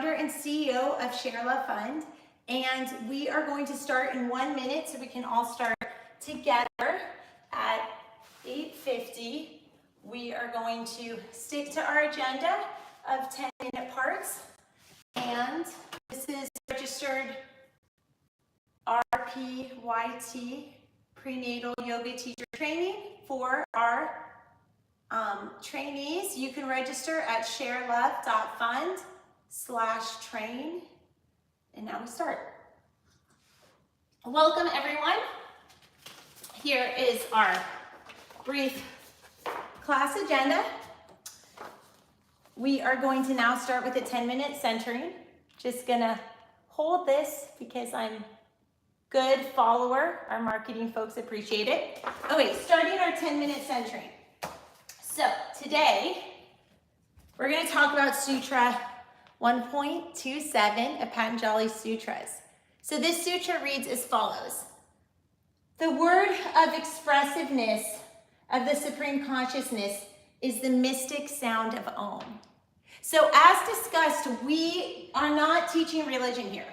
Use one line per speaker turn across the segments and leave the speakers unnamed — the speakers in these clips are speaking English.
founder and CEO of ShareLove.Fund, and we are going to start in 1 minute so we can all start together at 8:50. We are going to stick to our agenda of 10-minute parts, and this is registered RPYT prenatal yoga teacher training for our trainees. You can register at ShareLove.Fund/train. And now we start. Welcome everyone. Here is our brief class agenda. We are going to now start with a 10-minute centering. Just gonna hold this because I'm good follower. Our marketing folks appreciate it. Okay, starting our 10-minute centering. So today, we're going to talk about Sutra 1.27 of Patanjali Sutras. So this sutra reads as follows. The word of expressiveness of the Supreme Consciousness is the mystic sound of Om. So as discussed, we are not teaching religion here.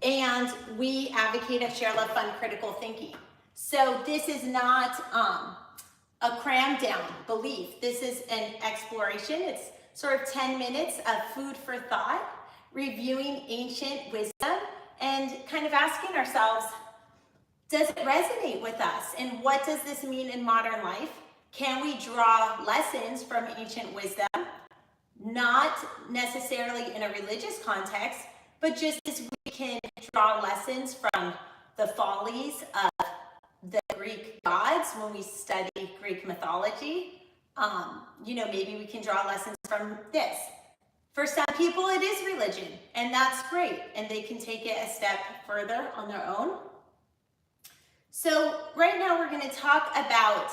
And we advocate at ShareLove.Fund critical thinking. So this is not a crammed down belief. This is an exploration. It's sort of 10 minutes of food for thought, reviewing ancient wisdom, and kind of asking ourselves, does it resonate with us? And what does this mean in modern life? Can we draw lessons from ancient wisdom? Not necessarily in a religious context, but just as we can draw lessons from the follies of the Greek gods when we study Greek mythology. Maybe we can draw lessons from this. For some people, it is religion, and that's great, and they can take it a step further on their own. So right now we're going to talk about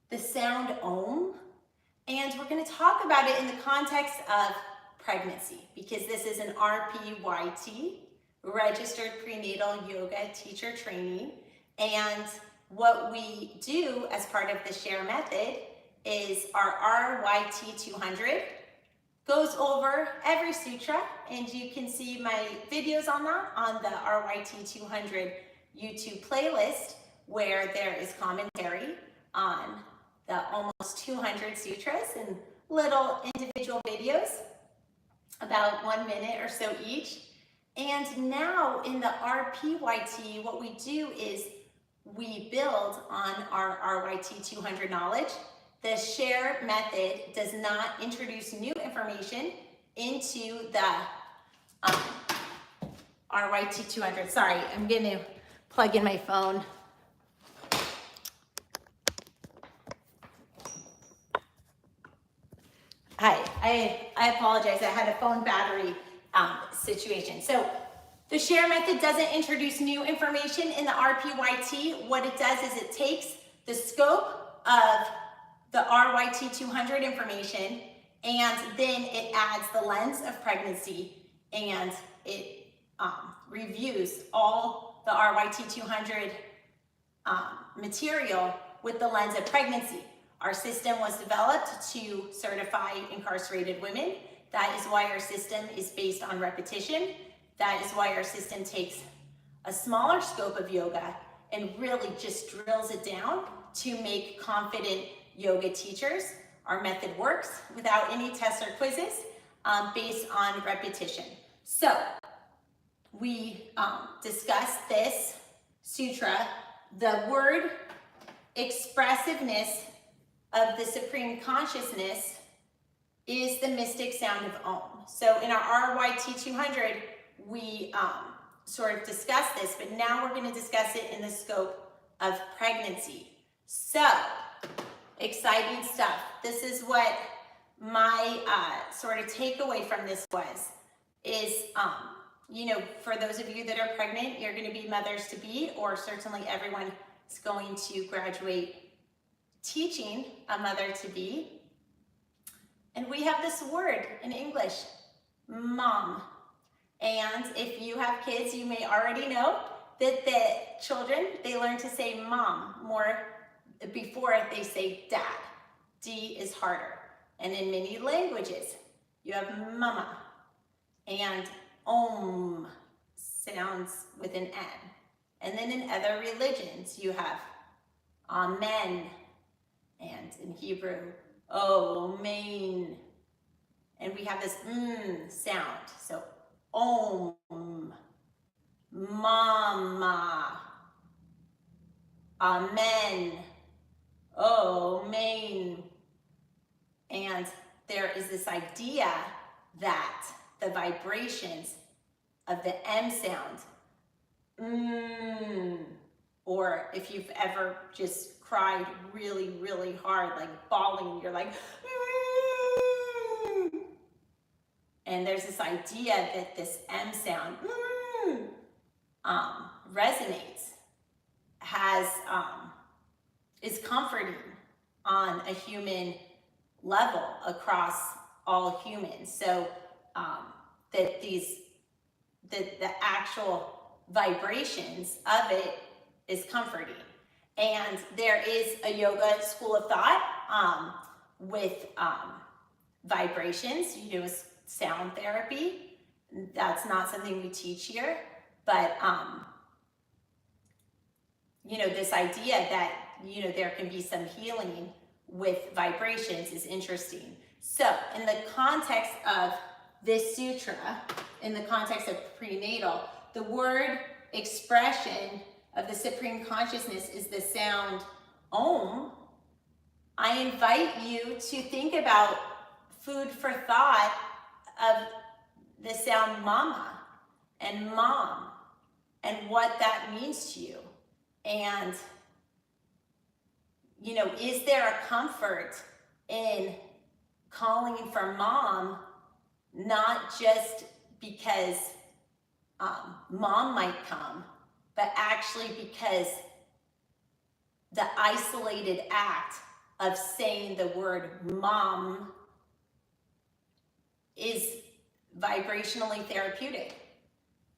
the sound Om, and we're going to talk about it in the context of pregnancy, because this is an RPYT, registered prenatal yoga teacher training. And what we do as part of the SHARE method is our RYT 200 goes over every sutra, and you can see my videos on that on the RYT 200 YouTube playlist, where there is commentary on the almost 200 sutras and little individual videos, about 1 minute or so each. And now in the RPYT, what we do is we build on our RYT 200 knowledge. The SHARE method does not introduce new information into the RYT 200. Sorry, I'm going to plug in my phone. Hi, I apologize. I had a phone battery situation. So the SHARE method doesn't introduce new information in the RPYT. What it does is it takes the scope of the RYT 200 information, and then it adds the lens of pregnancy, and it reviews all the RYT 200 material with the lens of pregnancy. Our system was developed to certify incarcerated women. That is why our system is based on repetition. That is why our system takes a smaller scope of yoga and really just drills it down to make confident yoga teachers. Our method works without any tests or quizzes, based on repetition. So we discussed this sutra. The word expressiveness of the Supreme Consciousness is the mystic sound of Om. So in our RYT 200, we sort of discussed this, but now we're going to discuss it in the scope of pregnancy. So, exciting stuff. This is what my sort of takeaway from this was, is, for those of you that are pregnant, you're going to be mothers-to-be, or certainly everyone is going to graduate teaching a mother-to-be. And we have this word in English, mom. And if you have kids, you may already know that the children, they learn to say mom more before they say dad. D is harder. And in many languages, you have mama. and om sounds with an N. And then in other religions, you have amen, and in Hebrew, amen. And we have this sound. So om, mama, amen, amen. And there is this idea that the vibrations of the M sound, or if you've ever just cried really, really hard, like bawling, you're like, and there's this idea that this M sound resonates, is comforting on a human level across all humans. So that the actual vibrations of it is comforting. And there is a yoga school of thought with vibrations. You do sound therapy. That's not something we teach here, but this idea that there can be some healing with vibrations is interesting. So in the context of this sutra, in the context of prenatal, the word expression of the Supreme Consciousness is the sound Om. I invite you to think about food for thought of the sound Mama and Mom and what that means to you. And, is there a comfort in calling for Mom, not just because Mom might come, but actually because the isolated act of saying the word Mom is vibrationally therapeutic?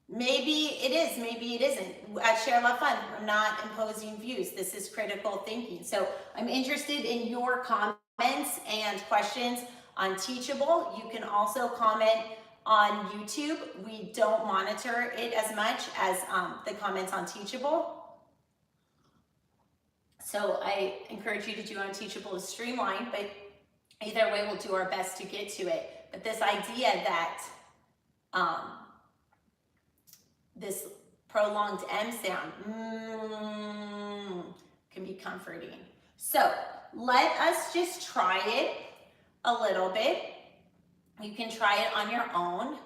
Maybe it is, maybe it isn't. At ShareLove.Fund, we're not imposing views. This is critical thinking. So I'm interested in your comments and questions on Teachable. You can also comment on YouTube. We don't monitor it as much as the comments on Teachable. So I encourage you to do on Teachable is streamlined, but either way, we'll do our best to get to it. But this idea that this prolonged M sound can be comforting. So let us just try it a little bit. You can try it on your own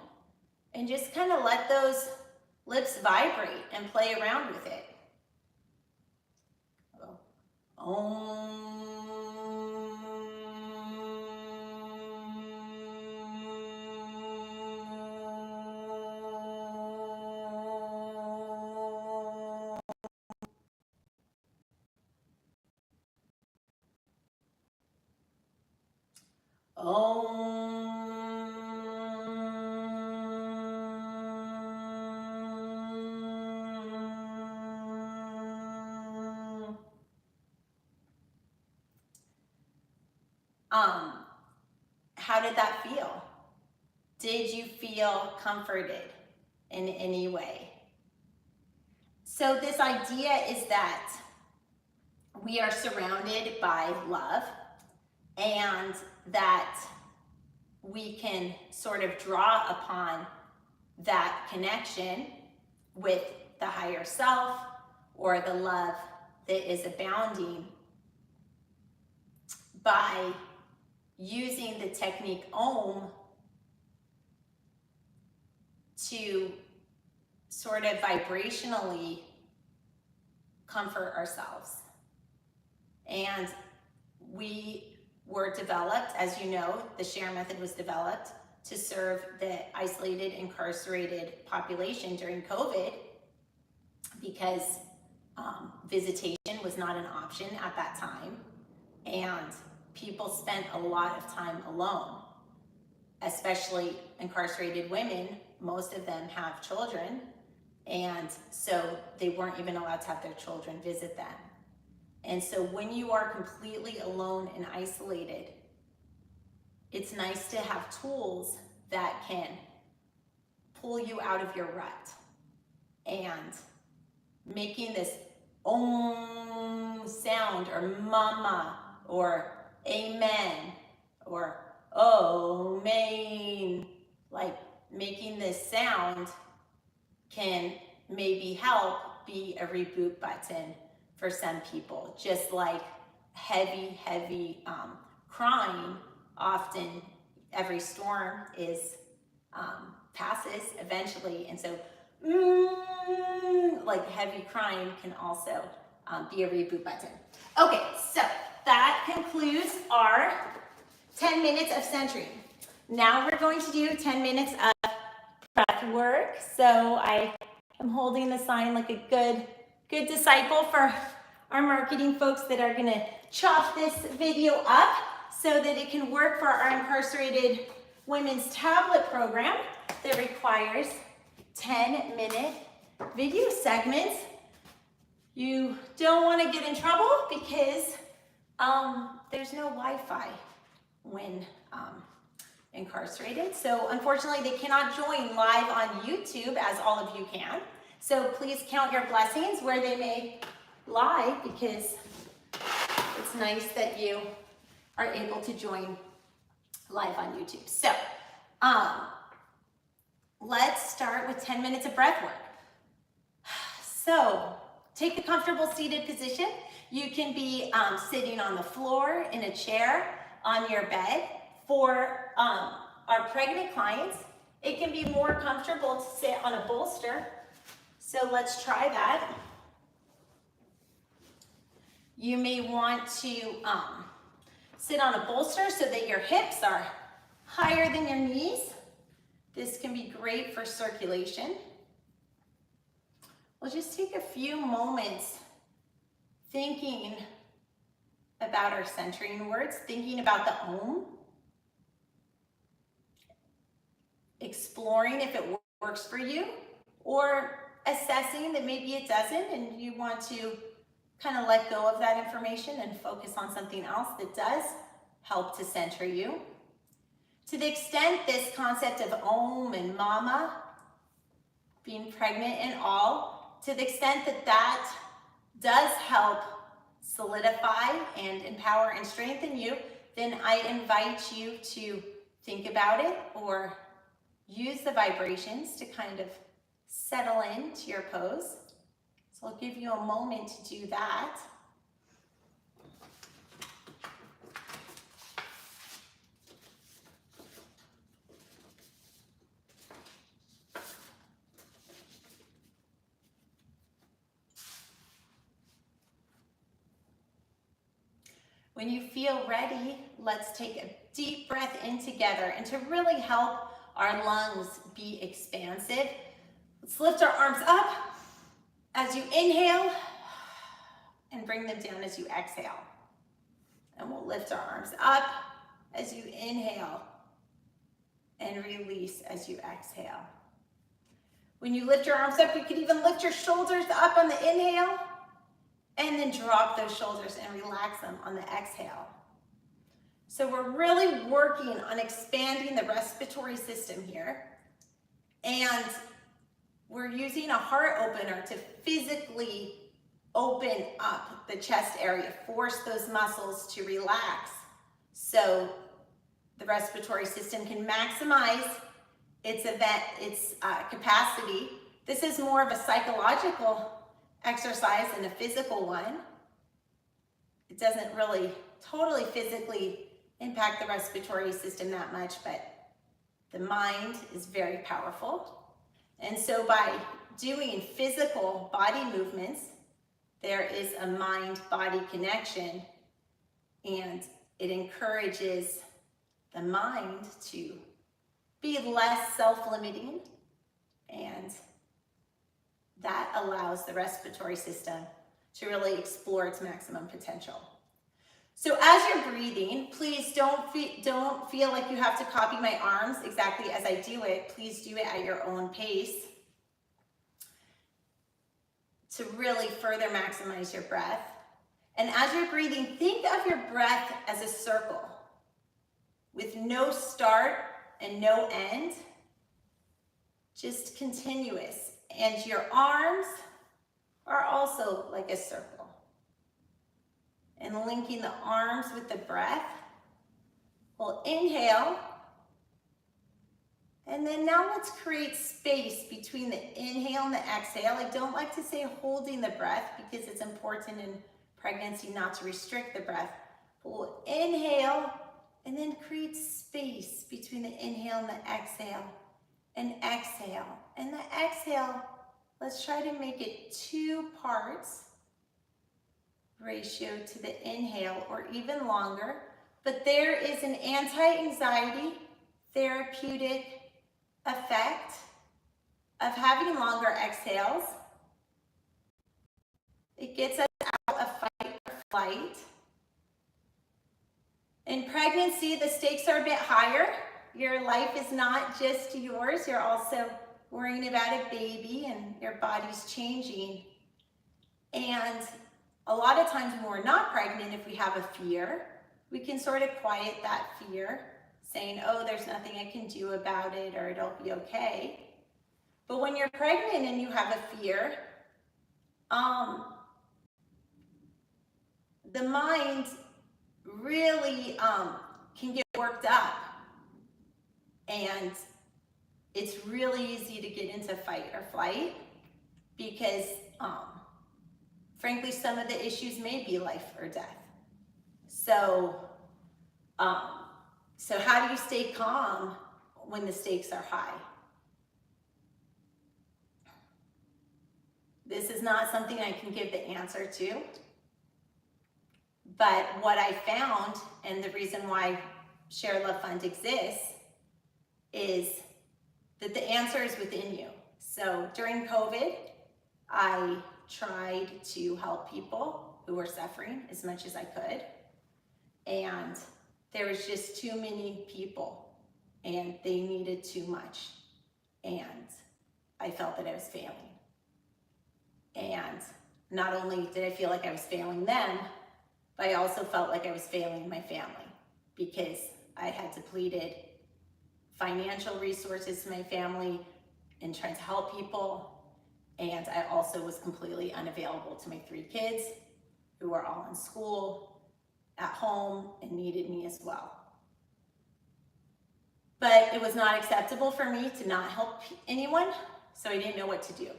and just kind of let those lips vibrate and play around with it. Om. How did that feel? Did you feel comforted in any way? So this idea is that we are surrounded by love, and that we can sort of draw upon that connection with the higher self or the love that is abounding by using the technique Om to sort of vibrationally comfort ourselves. And we were developed, as you know, the SHARE method was developed to serve the isolated, incarcerated population during COVID, because visitation was not an option at that time, and people spent a lot of time alone, especially incarcerated women. Most of them have children, and so they weren't even allowed to have their children visit them. And so when you are completely alone and isolated, it's nice to have tools that can pull you out of your rut. And making this om sound, or mama, or amen, or oh main, like making this sound can maybe help be a reboot button for some people. Just like heavy crying, often every storm is passes eventually, and so like heavy crying can also be a reboot button. Okay, so that concludes our 10 minutes of centering. Now we're going to do 10 minutes of breath work. So I am holding the sign like a good disciple for our marketing folks that are gonna chop this video up so that it can work for our incarcerated women's tablet program that requires 10-minute video segments. You don't want to get in trouble because there's no Wi-Fi when incarcerated. So unfortunately, they cannot join live on YouTube as all of you can. So please count your blessings where they may lie, because it's nice that you are able to join live on YouTube. So let's start with 10 minutes of breath work. So take a comfortable seated position. You can be sitting on the floor, in a chair, on your bed. For our pregnant clients, it can be more comfortable to sit on a bolster. So let's try that. You may want to sit on a bolster so that your hips are higher than your knees. This can be great for circulation. We'll just take a few moments thinking about our centering words, thinking about the om, exploring if it works for you, or assessing that maybe it doesn't and you want to kind of let go of that information and focus on something else that does help to center you. To the extent this concept of om and mama, being pregnant and all, to the extent that that does help solidify and empower and strengthen you, then I invite you to think about it or use the vibrations to kind of settle into your pose. So I'll give you a moment to do that. When you feel ready, let's take a deep breath in together. And to really help our lungs be expansive, let's lift our arms up as you inhale and bring them down as you exhale. And we'll lift our arms up as you inhale and release as you exhale. When you lift your arms up, you can even lift your shoulders up on the inhale and then drop those shoulders and relax them on the exhale. So we're really working on expanding the respiratory system here. And we're using a heart opener to physically open up the chest area, force those muscles to relax so the respiratory system can maximize its capacity. This is more of a psychological exercise than a physical one. It doesn't really totally physically impact the respiratory system that much, but the mind is very powerful. And so by doing physical body movements, there is a mind-body connection, and it encourages the mind to be less self-limiting, and that allows the respiratory system to really explore its maximum potential. So as you're breathing, please don't feel like you have to copy my arms exactly as I do it. Please do it at your own pace to really further maximize your breath. And as you're breathing, think of your breath as a circle with no start and no end, just continuous. And your arms are also like a circle. And linking the arms with the breath. We'll inhale. And then now let's create space between the inhale and the exhale. I don't like to say holding the breath because it's important in pregnancy not to restrict the breath. But we'll inhale and then create space between the inhale and the exhale. And exhale. And the exhale, let's try to make it 2 parts ratio to the inhale, or even longer. But there is an anti-anxiety therapeutic effect of having longer exhales. It gets us out of fight or flight. In pregnancy, the stakes are a bit higher. Your life is not just yours. You're also worrying about a baby and your body's changing. And a lot of times when we're not pregnant, if we have a fear, we can sort of quiet that fear, saying, oh, there's nothing I can do about it, or it'll be okay. But when you're pregnant and you have a fear, the mind really can get worked up. And it's really easy to get into fight or flight because, frankly, some of the issues may be life or death. So how do you stay calm when the stakes are high? This is not something I can give the answer to. But what I found, and the reason why ShareLove.Fund exists, is that the answer is within you. So during COVID, I tried to help people who were suffering as much as I could. And there was just too many people and they needed too much. And I felt that I was failing. And not only did I feel like I was failing them, but I also felt like I was failing my family because I had depleted financial resources to my family in trying to help people. And I also was completely unavailable to my 3 kids who were all in school, at home, and needed me as well. But it was not acceptable for me to not help anyone, so I didn't know what to do.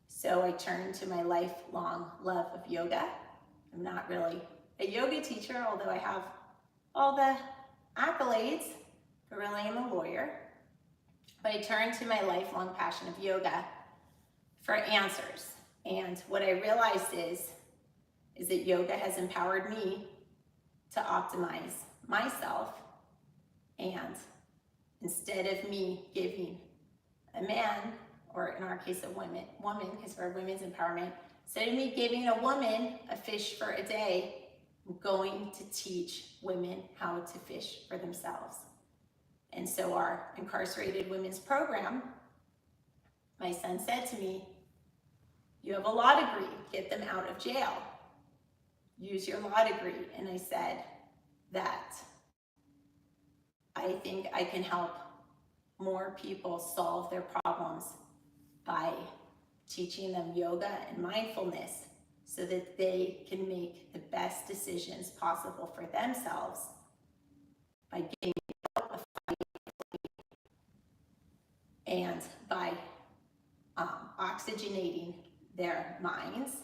So I turned to my lifelong love of yoga. I'm not really a yoga teacher, although I have all the accolades, but really I'm a lawyer. But I turned to my lifelong passion of yoga for answers. And what I realized is that yoga has empowered me to optimize myself. And instead of me giving a man, or in our case a woman, because we're women's empowerment, instead of me giving a woman a fish for a day, I'm going to teach women how to fish for themselves. And so our incarcerated women's program, my son said to me, you have a law degree, get them out of jail. Use your law degree. And I said that I think I can help more people solve their problems by teaching them yoga and mindfulness so that they can make the best decisions possible for themselves by getting out of fight and by oxygenating their minds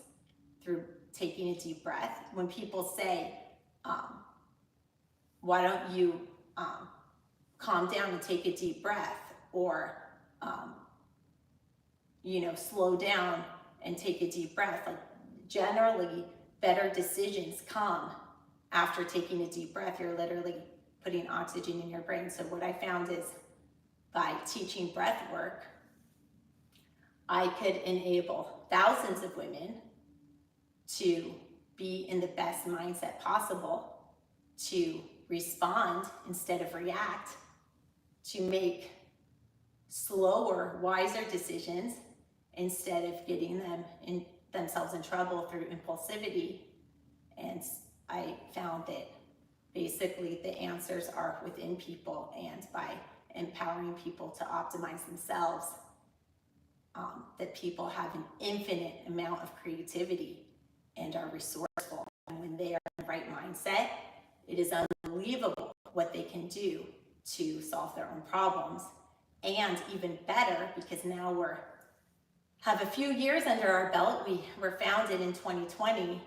through taking a deep breath. When people say, why don't you calm down and take a deep breath, or slow down and take a deep breath, like generally better decisions come after taking a deep breath. You're literally putting oxygen in your brain. So what I found is by teaching breath work, I could enable thousands of women to be in the best mindset possible, to respond instead of react, to make slower, wiser decisions instead of getting themselves in trouble through impulsivity. And I found that basically the answers are within people, and by empowering people to optimize themselves, that people have an infinite amount of creativity and are resourceful. And when they are in the right mindset, it is unbelievable what they can do to solve their own problems. And even better, because now we have a few years under our belt. We were founded in 2020.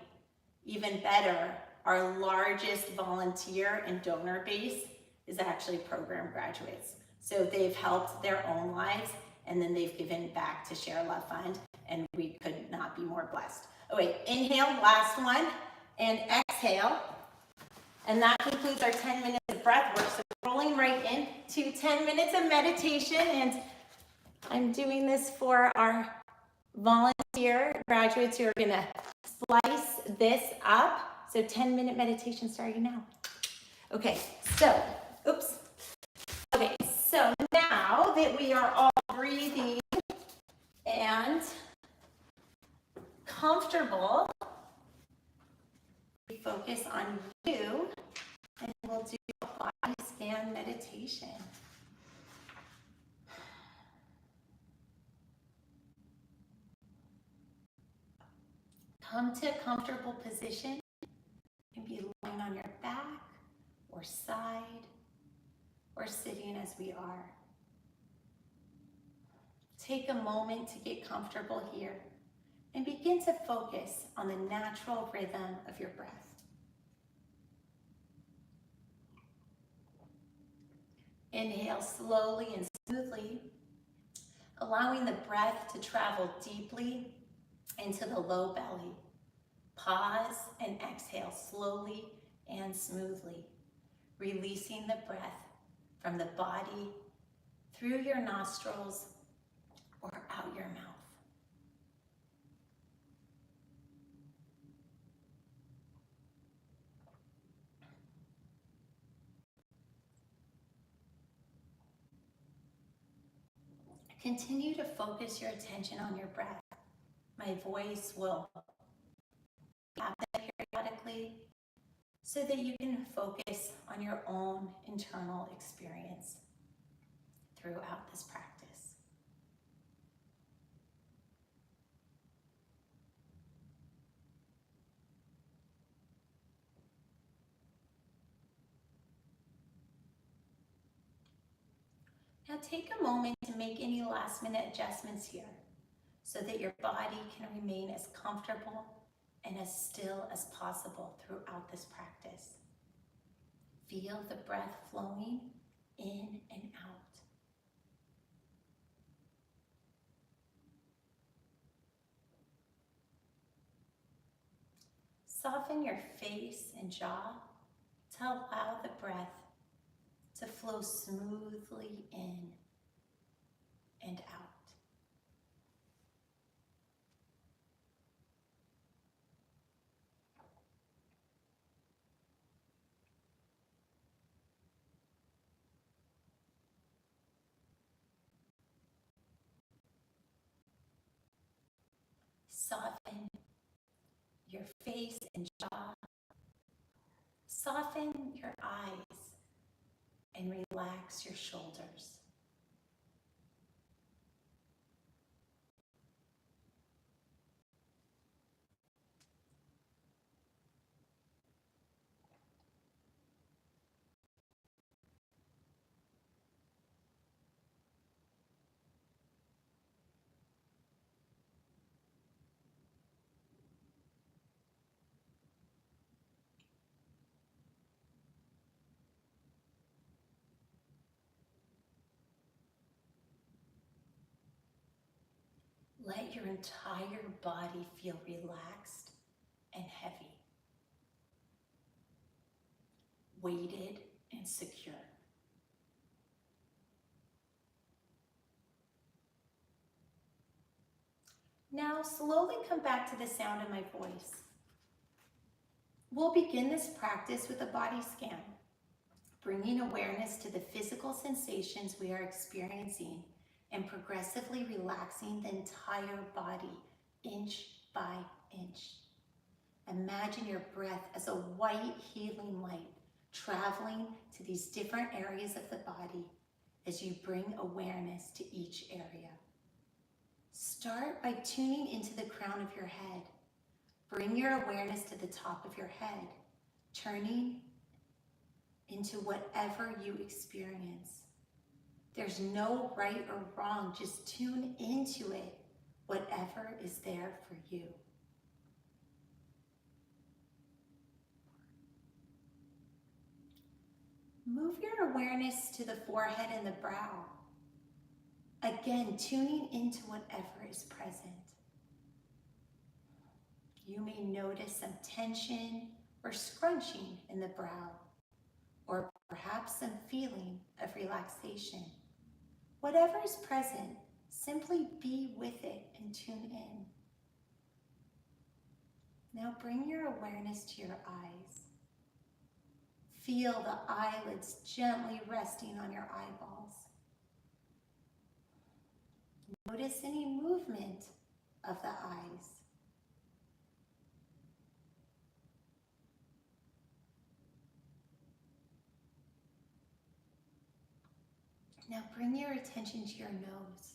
Even better, our largest volunteer and donor base is actually program graduates. So they've helped their own lives, and then they've given back to ShareLove.Fund, and we could not be more blessed. Oh wait, inhale, last one, and exhale. And that concludes our 10 minutes of breath work. So rolling right into 10 minutes of meditation, and I'm doing this for our volunteer graduates who are gonna slice this up. So 10-minute meditation starting now. Okay, so, oops. Okay, so now that we are all breathing and comfortable, we focus on you, and we'll do a body scan meditation. Come to a comfortable position and be lying on your back or side or sitting as we are. Take a moment to get comfortable here and begin to focus on the natural rhythm of your breath. Inhale slowly and smoothly, allowing the breath to travel deeply into the low belly. Pause and exhale slowly and smoothly, releasing the breath from the body through your nostrils or out your mouth. Continue to focus your attention on your breath. My voice will happen periodically so that you can focus on your own internal experience throughout this practice. Now take a moment to make any last-minute adjustments here so that your body can remain as comfortable and as still as possible throughout this practice. Feel the breath flowing in and out. Soften your face and jaw to allow the breath to flow smoothly in and out. Soften your face and jaw. Soften your eyes and relax your shoulders. Let your entire body feel relaxed and heavy, weighted and secure. Now slowly come back to the sound of my voice. We'll begin this practice with a body scan, bringing awareness to the physical sensations we are experiencing and progressively relaxing the entire body, inch by inch. Imagine your breath as a white healing light traveling to these different areas of the body as you bring awareness to each area. Start by tuning into the crown of your head. Bring your awareness to the top of your head, turning into whatever you experience. There's no right or wrong, just tune into it, whatever is there for you. Move your awareness to the forehead and the brow. Again, tuning into whatever is present. You may notice some tension or scrunching in the brow, or perhaps some feeling of relaxation. Whatever is present, simply be with it and tune in. Now bring your awareness to your eyes. Feel the eyelids gently resting on your eyeballs. Notice any movement of the eyes. Now bring your attention to your nose.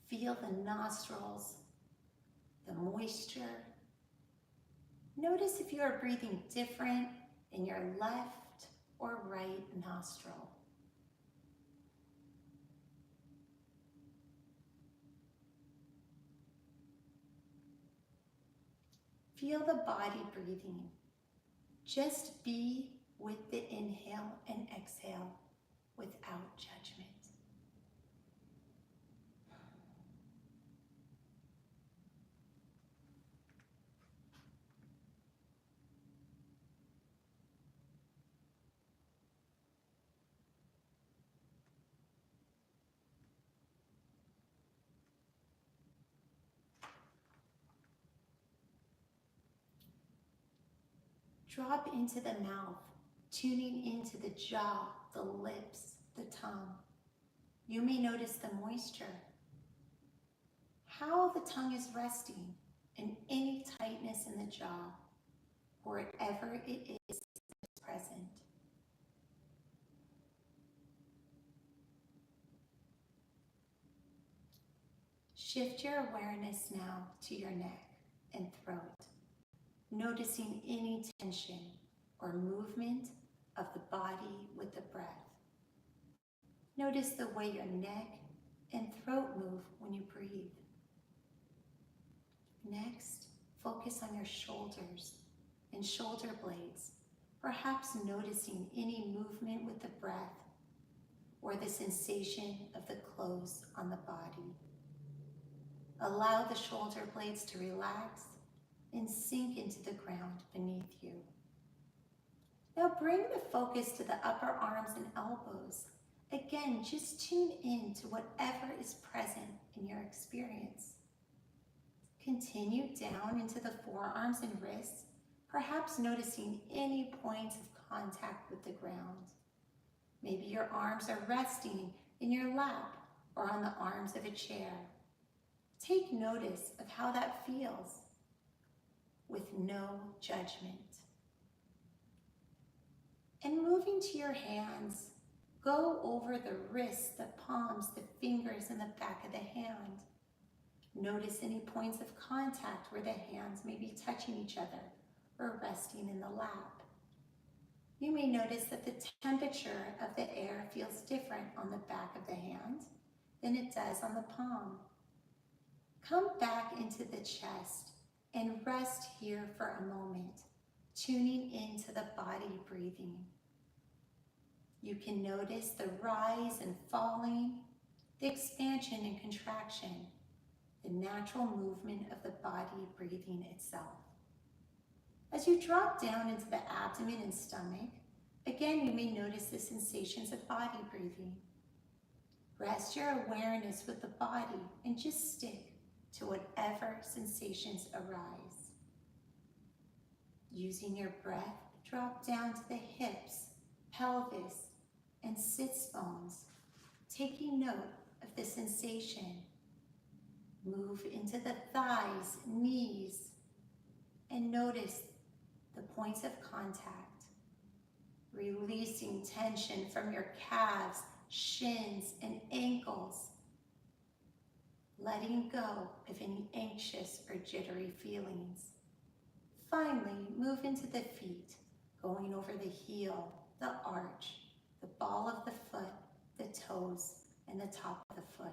Feel the nostrils, the moisture. Notice if you are breathing different in your left or right nostril. Feel the body breathing. Just be with the inhale and exhale without judgment. Drop into the mouth, tuning into the jaw, the lips, the tongue. You may notice the moisture, how the tongue is resting, and any tightness in the jaw, wherever it is present. Shift your awareness now to your neck and throat, noticing any tension or movement of the body with the breath. Notice the way your neck and throat move when you breathe. Next, focus on your shoulders and shoulder blades, perhaps noticing any movement with the breath or the sensation of the clothes on the body. Allow the shoulder blades to relax and sink into the ground beneath you. Now bring the focus to the upper arms and elbows. Again, just tune in to whatever is present in your experience. Continue down into the forearms and wrists, perhaps noticing any points of contact with the ground. Maybe your arms are resting in your lap or on the arms of a chair. Take notice of how that feels with no judgment. And moving to your hands, go over the wrists, the palms, the fingers, and the back of the hand. Notice any points of contact where the hands may be touching each other or resting in the lap. You may notice that the temperature of the air feels different on the back of the hand than it does on the palm. Come back into the chest and rest here for a moment, tuning into the body breathing. You can notice the rise and falling, the expansion and contraction, the natural movement of the body breathing itself. As you drop down into the abdomen and stomach, again you may notice the sensations of body breathing. Rest your awareness with the body and just stick to whatever sensations arise. Using your breath, drop down to the hips, pelvis, and sits bones, taking note of the sensation. Move into the thighs, knees, and notice the points of contact. Releasing tension from your calves, shins, and ankles. letting go of any anxious or jittery feelings. Finally, move into the feet, going over the heel, the arch, the ball of the foot, the toes, and the top of the foot.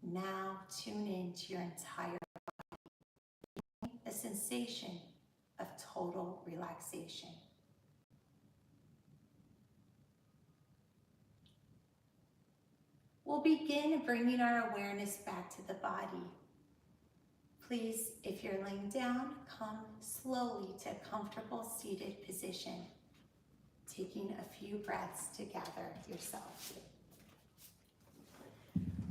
Now tune into your entire body, a sensation of total relaxation. We'll begin bringing our awareness back to the body. Please, if you're laying down, come slowly to a comfortable seated position, taking a few breaths to gather yourself.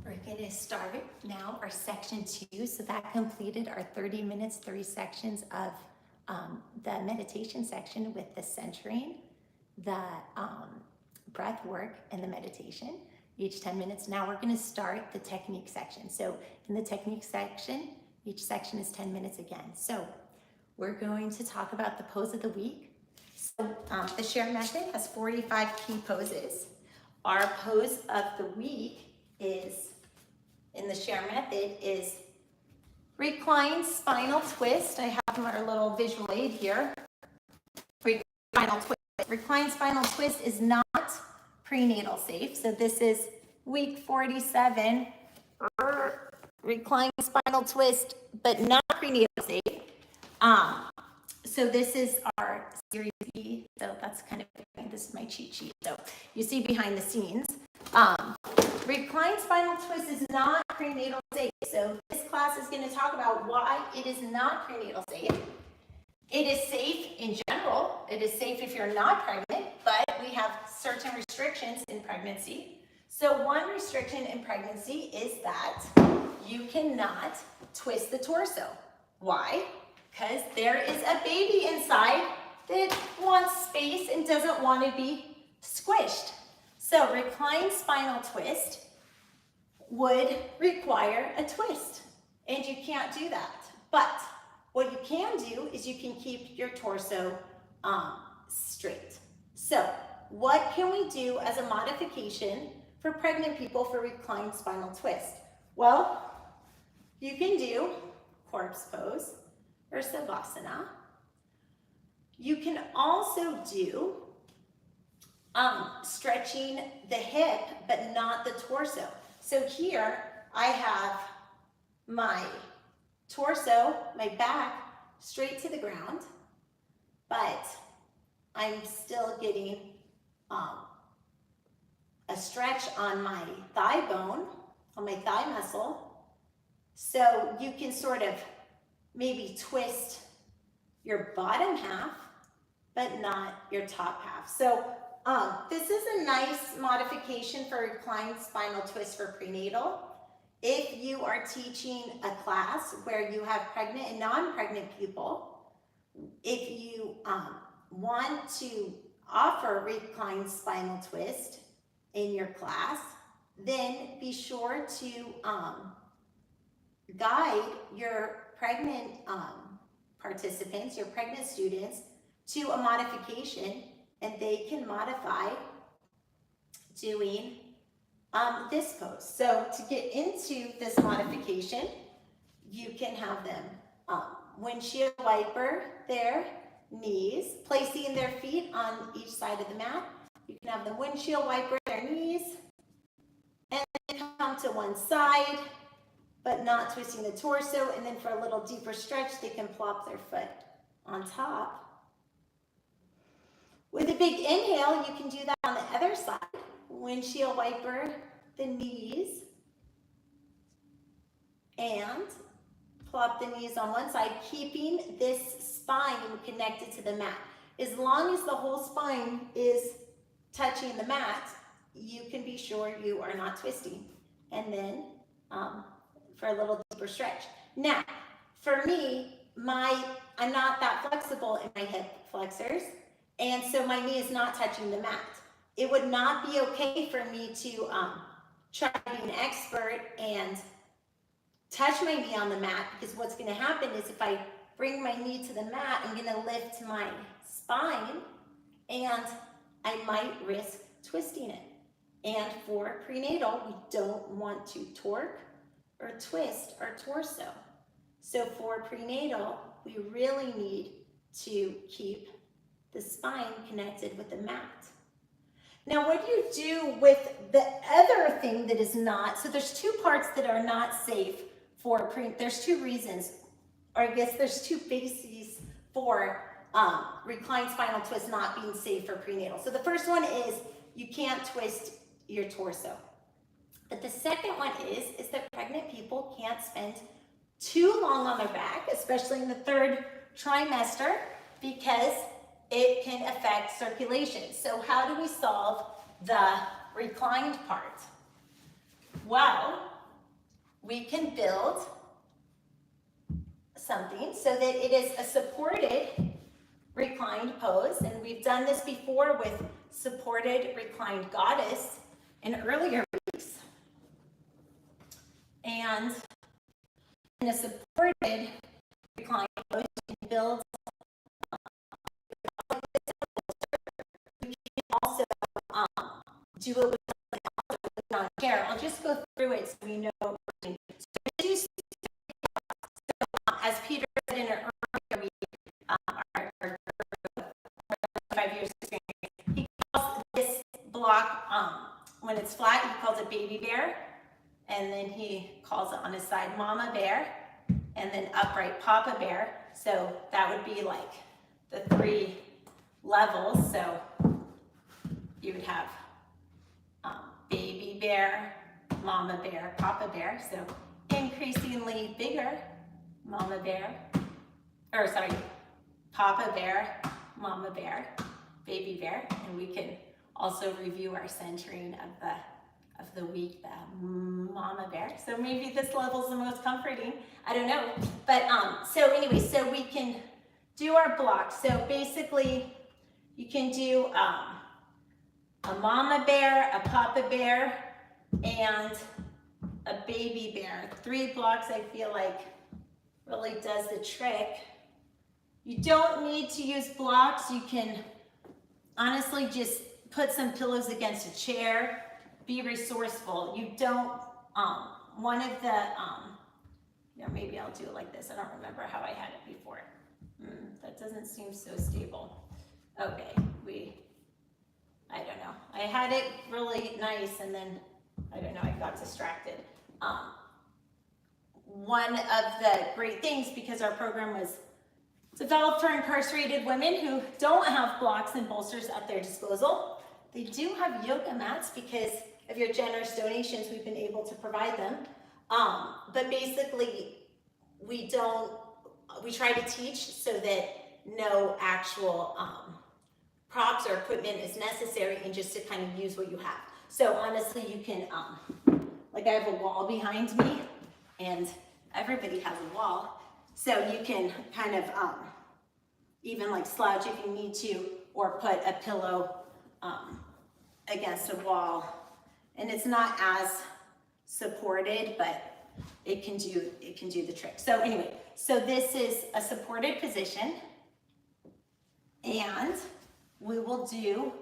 We're going to start now our section 2. So that completed our 30 minutes, 3 sections of the meditation section with the centering, the breath work, and the meditation, each 10 minutes. Now we're going to start the technique section. So in the technique section, each section is 10 minutes again. So we're going to talk about the pose of the week. So the Share method has 45 key poses. Our pose of the week is, in the Share method, is Recline Spinal Twist. I have my little visual aid here. Recline Spinal Twist is not prenatal safe. So this is week 47. Recline Spinal Twist, but not prenatal safe. So this is our series B. So that's kind of, this is my cheat sheet. So you see behind the scenes. Recline Spinal Twist is not prenatal safe. So this class is going to talk about why it is not prenatal safe. It is safe in general. It is safe if you're not pregnant, but we have certain restrictions in pregnancy. So one restriction in pregnancy is that you cannot twist the torso. Why? Because there is a baby inside that wants space and doesn't want to be squished. So reclined spinal twist would require a twist, and you can't do that. But what you can do is you can keep your torso straight. So what can we do as a modification for pregnant people for reclined spinal twist? Well, you can do corpse pose or savasana. You can also do stretching the hip, but not the torso. So here I have my torso, my back, straight to the ground, but I'm still getting a stretch on my thigh bone, on my thigh muscle. So you can sort of maybe twist your bottom half, but not your top half. So this is a nice modification for reclined spinal twist for prenatal. If you are teaching a class where you have pregnant and non-pregnant people, if you want to offer reclined spinal twist in your class, then be sure to guide your pregnant participants, your pregnant students, to a modification, and they can modify doing this pose. So to get into this modification, you can have them windshield wiper their knees, placing their feet on each side of the mat. You can have them windshield wiper their knees, and then come to one side, but not twisting the torso. And then for a little deeper stretch, they can plop their foot on top. With a big inhale, you can do that on the other side. Windshield wiper the knees and plop the knees on one side, keeping this spine connected to the mat. As long as the whole spine is touching the mat, you can be sure you are not twisting. And then for a little deeper stretch. Now, for me, I'm not that flexible in my hip flexors, and so my knee is not touching the mat. It would not be okay for me to try to be an expert and touch my knee on the mat, because what's going to happen is if I bring my knee to the mat, I'm going to lift my spine and I might risk twisting it. And for prenatal, we don't want to torque or twist our torso. So for prenatal, we really need to keep the spine connected with the mat. Now, what do you do with the other thing that is not, so there's two parts that are not safe for there's two reasons, or I guess there's two bases for reclined spinal twist not being safe for prenatal. So the first one is you can't twist your torso. But the second one is that pregnant people can't spend too long on their back, especially in the third trimester, because it can affect circulation. So how do we solve the reclined part? Well, we can build something so that it is a supported reclined pose, and we've done this before with supported Recline Goddess in earlier weeks. And in a supported reclined pose, you can build you can also do it with on chair. I'll just go through it so we know what we're doing. So as Peter said in an earlier week, our 5 years experience, he calls this block, when it's flat, he calls it baby bear, and then he calls it on his side mama bear, and then upright papa bear. So that would be like the 3 levels. So you would have baby bear, mama bear, papa bear. So increasingly bigger mama bear, or sorry, papa bear, mama bear, baby bear, and we can also review our centering of the week, the mama bear. So maybe this level is the most comforting. I don't know, but so anyway, so we can do our blocks. So basically, you can do a mama bear, a papa bear, and a baby bear. 3 blocks, I feel like, really does the trick. You don't need to use blocks. You can honestly just put some pillows against a chair. Be resourceful. You don't, one of the, maybe I'll do it like this. I don't remember how I had it before. That doesn't seem so stable. Okay, I don't know. I had it really nice and then, I don't know, I got distracted. One of the great things, because our program was developed for incarcerated women who don't have blocks and bolsters at their disposal, they do have yoga mats because of your generous donations. We've been able to provide them. But basically, we try to teach so that no actual props or equipment is necessary, and just to kind of use what you have. So honestly, you can, like I have a wall behind me, and everybody has a wall. So you can kind of even like slouch if you need to, or put a pillow against a wall. And it's not as supported, but it can do the trick. So anyway, so this is a supported position, and we will do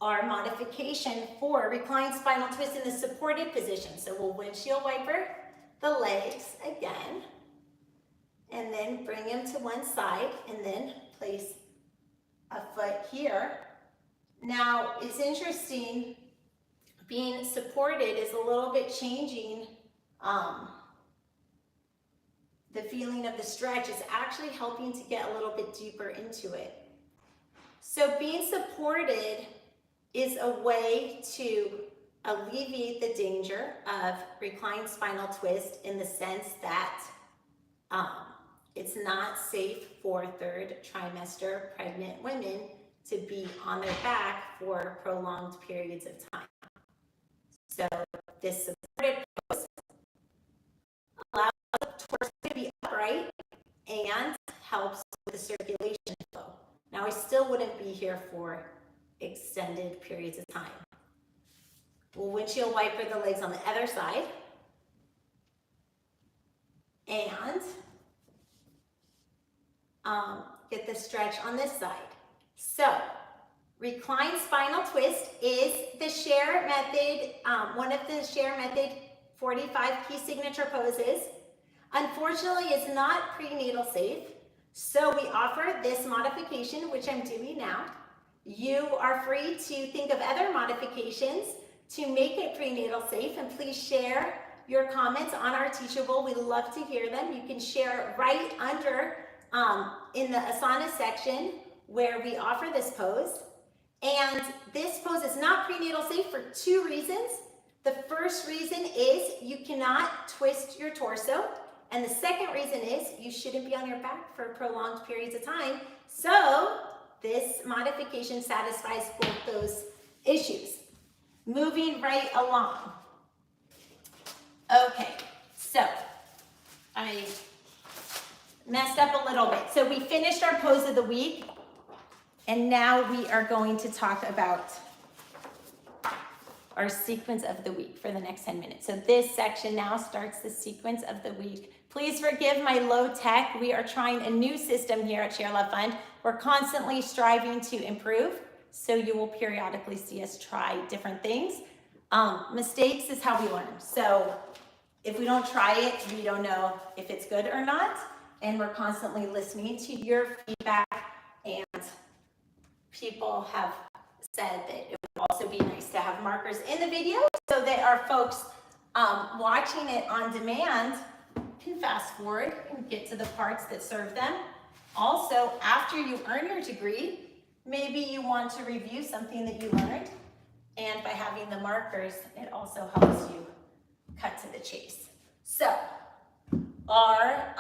our modification for reclined spinal twist in the supported position. So we'll windshield wiper the legs again, and then bring them to one side, and then place a foot here. Now, it's interesting, being supported is a little bit changing the feeling of the stretch. Is actually helping to get a little bit deeper into it. So being supported is a way to alleviate the danger of reclined spinal twist, in the sense that it's not safe for 3rd trimester pregnant women to be on their back for prolonged periods of time. So this supported pose allows the torso to be upright and helps with the circulation flow. Now, I still wouldn't be here for extended periods of time. We'll windshield wiper the legs on the other side, and get the stretch on this side. So, reclined spinal twist is the share method, one of the share method 45 key signature poses. Unfortunately, it's not prenatal safe, so we offer this modification, which I'm doing now. You are free to think of other modifications to make it prenatal safe, and please share your comments on our Teachable. We love to hear them. You can share right under in the Asana section where we offer this pose. And this pose is not prenatal safe for 2 reasons. The first reason is you cannot twist your torso. And the second reason is you shouldn't be on your back for prolonged periods of time. So this modification satisfies both those issues. Moving right along. Okay, so I messed up a little bit. So we finished our pose of the week, and now we are going to talk about our sequence of the week for the next 10 minutes. So this section now starts the sequence of the week. Please forgive my low tech. We are trying a new system here at ShareLove.Fund. We're constantly striving to improve, so you will periodically see us try different things. Mistakes is how we learn. So if we don't try it, we don't know if it's good or not. And we're constantly listening to your feedback, and people have said that it would also be nice to have markers in the video so that our folks watching it on demand can fast forward and get to the parts that serve them. Also, after you earn your degree, maybe you want to review something that you learned, and by having the markers, it also helps you cut to the chase. So, our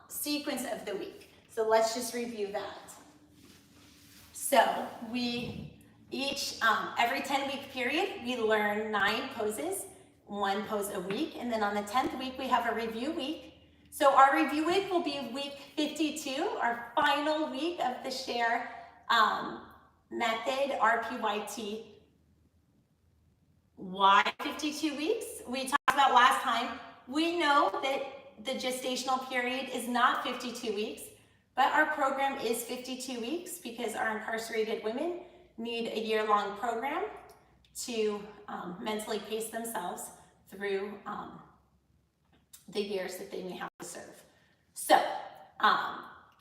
sequence of the week. So let's just review that. So we each, every 10-week period, we learn 9 poses, 1 pose a week, and then on the 10th week, we have a review week. So our review week will be week 52, our final week of the Share method, RPYT. Why 52 weeks? We talked about last time. We know that the gestational period is not 52 weeks, but our program is 52 weeks because our incarcerated women need a year-long program to mentally pace themselves through the years that they may have to serve. So,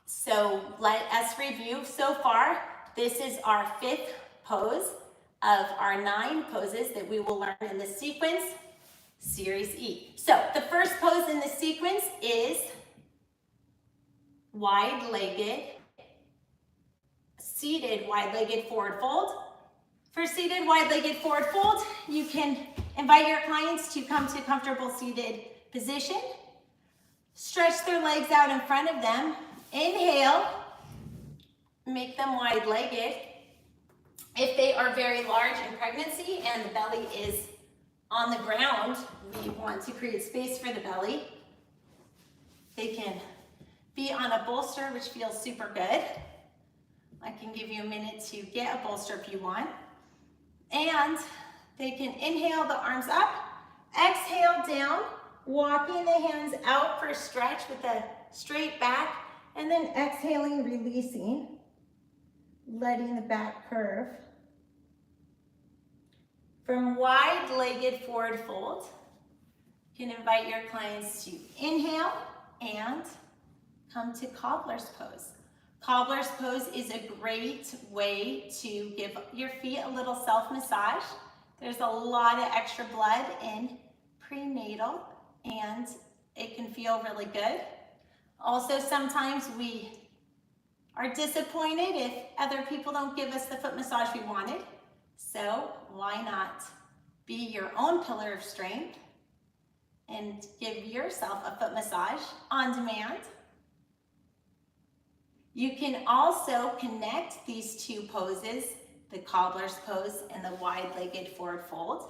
so let us review. So far, this is our 5th pose of our 9 poses that we will learn in the sequence, Series E. So the first pose in the sequence is wide-legged, seated wide-legged forward fold. For seated wide-legged forward fold, you can invite your clients to come to a comfortable seated position. Stretch their legs out in front of them. Inhale, make them wide-legged. If they are very large in pregnancy and the belly is on the ground, we want to create space for the belly. They can be on a bolster, which feels super good. I can give you a minute to get a bolster if you want. And they can inhale the arms up, exhale down, walking the hands out for a stretch with a straight back, and then exhaling, releasing, letting the back curve. From wide-legged forward fold, you can invite your clients to inhale and come to Cobbler's pose. Cobbler's pose is a great way to give your feet a little self-massage. There's a lot of extra blood in prenatal, and it can feel really good. Also, sometimes we are disappointed if other people don't give us the foot massage we wanted. So why not be your own pillar of strength and give yourself a foot massage on demand? You can also connect these 2 poses, the Cobbler's pose and the wide-legged forward fold.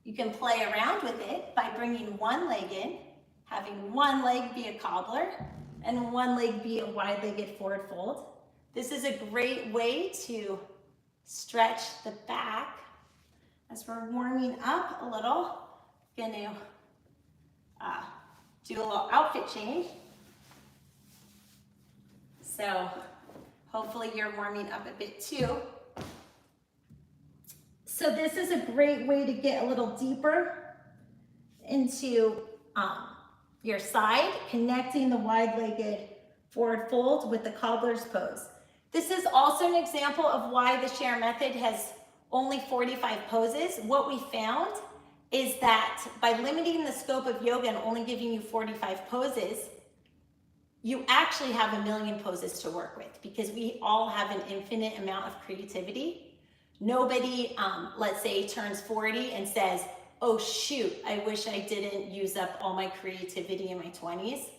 You can play around with it by bringing one leg in, having one leg be a cobbler and one leg be a wide-legged forward fold. This is a great way to stretch the back. As we're warming up a little, I'm going to do a little outfit change. So hopefully you're warming up a bit too. So this is a great way to get a little deeper into your side, connecting the wide-legged forward fold with the cobbler's pose. This is also an example of why the Share method has only 45 poses. What we found is that by limiting the scope of yoga and only giving you 45 poses, you actually have 1,000,000 poses to work with, because we all have an infinite amount of creativity. Nobody, let's say, turns 40 and says, oh shoot, I wish I didn't use up all my creativity in my 20s.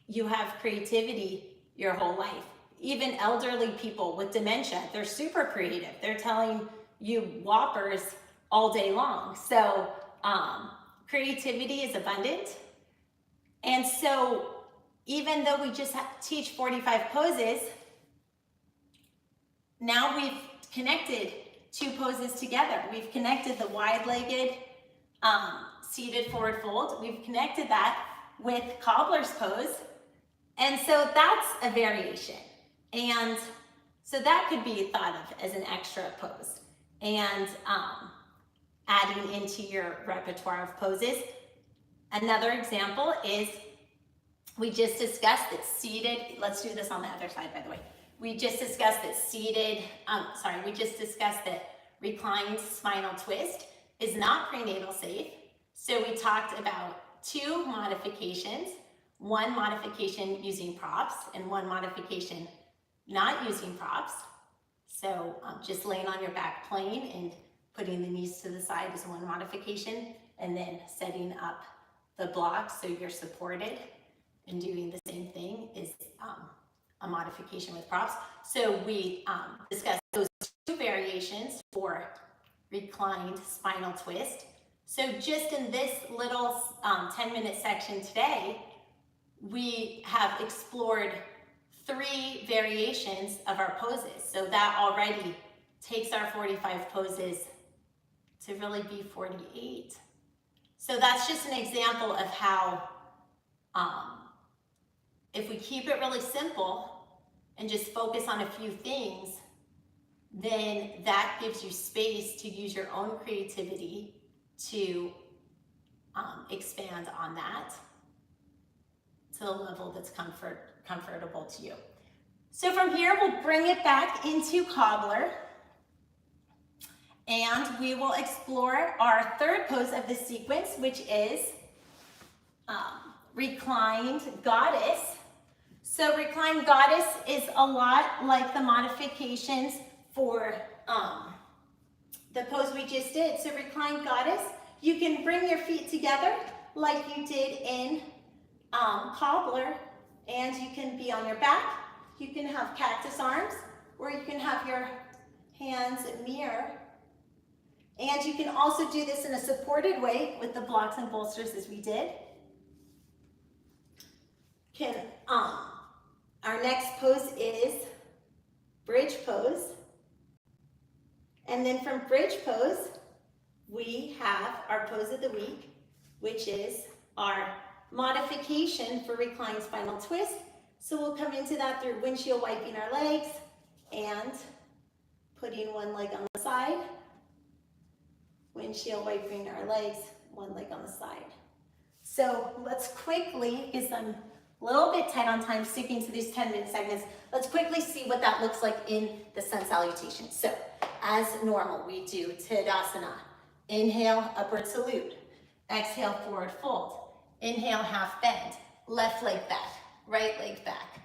You have creativity your whole life. Even elderly people with dementia, they're super creative. They're telling you whoppers all day long. So creativity is abundant. And so even though we just teach 45 poses, now we've connected 2 poses together. We've connected the wide-legged seated forward fold. We've connected that with cobbler's pose. And so that's a variation. And so that could be thought of as an extra pose. And adding into your repertoire of poses. Another example is, we just discussed that seated, let's do this on the other side, by the way. We just discussed that that reclined spinal twist is not prenatal safe. So we talked about 2 modifications, 1 modification using props and 1 modification not using props. So just laying on your back plain and putting the knees to the side is 1 modification, and then setting up the blocks so you're supported and doing the same thing is a modification with props. So we discussed those 2 variations for reclined spinal twist. So just in this little 10-minute section today, we have explored 3 variations of our poses. So that already takes our 45 poses to really be 48. So that's just an example of how if we keep it really simple and just focus on a few things, then that gives you space to use your own creativity to expand on that to a level that's comfortable to you. So from here, we'll bring it back into Cobbler, and we will explore our 3rd pose of the sequence, which is Reclined Goddess. So Reclined Goddess is a lot like the modifications for the pose we just did. So Reclined Goddess, you can bring your feet together like you did in Cobbler, and you can be on your back. You can have cactus arms, or you can have your hands mirror. And you can also do this in a supported way with the blocks and bolsters as we did. Our next pose is bridge pose. And then from bridge pose, we have our pose of the week, which is our modification for reclined spinal twist. So we'll come into that through windshield wiping our legs and putting 1 leg on the side. Windshield wiping our legs, 1 leg on the side. So let's quickly, because I'm a little bit tight on time sticking to these 10-minute segments, let's quickly see what that looks like in the sun salutation. So as normal, we do Tadasana. Inhale, upward salute. Exhale, forward fold. Inhale, half bend. Left leg back, right leg back.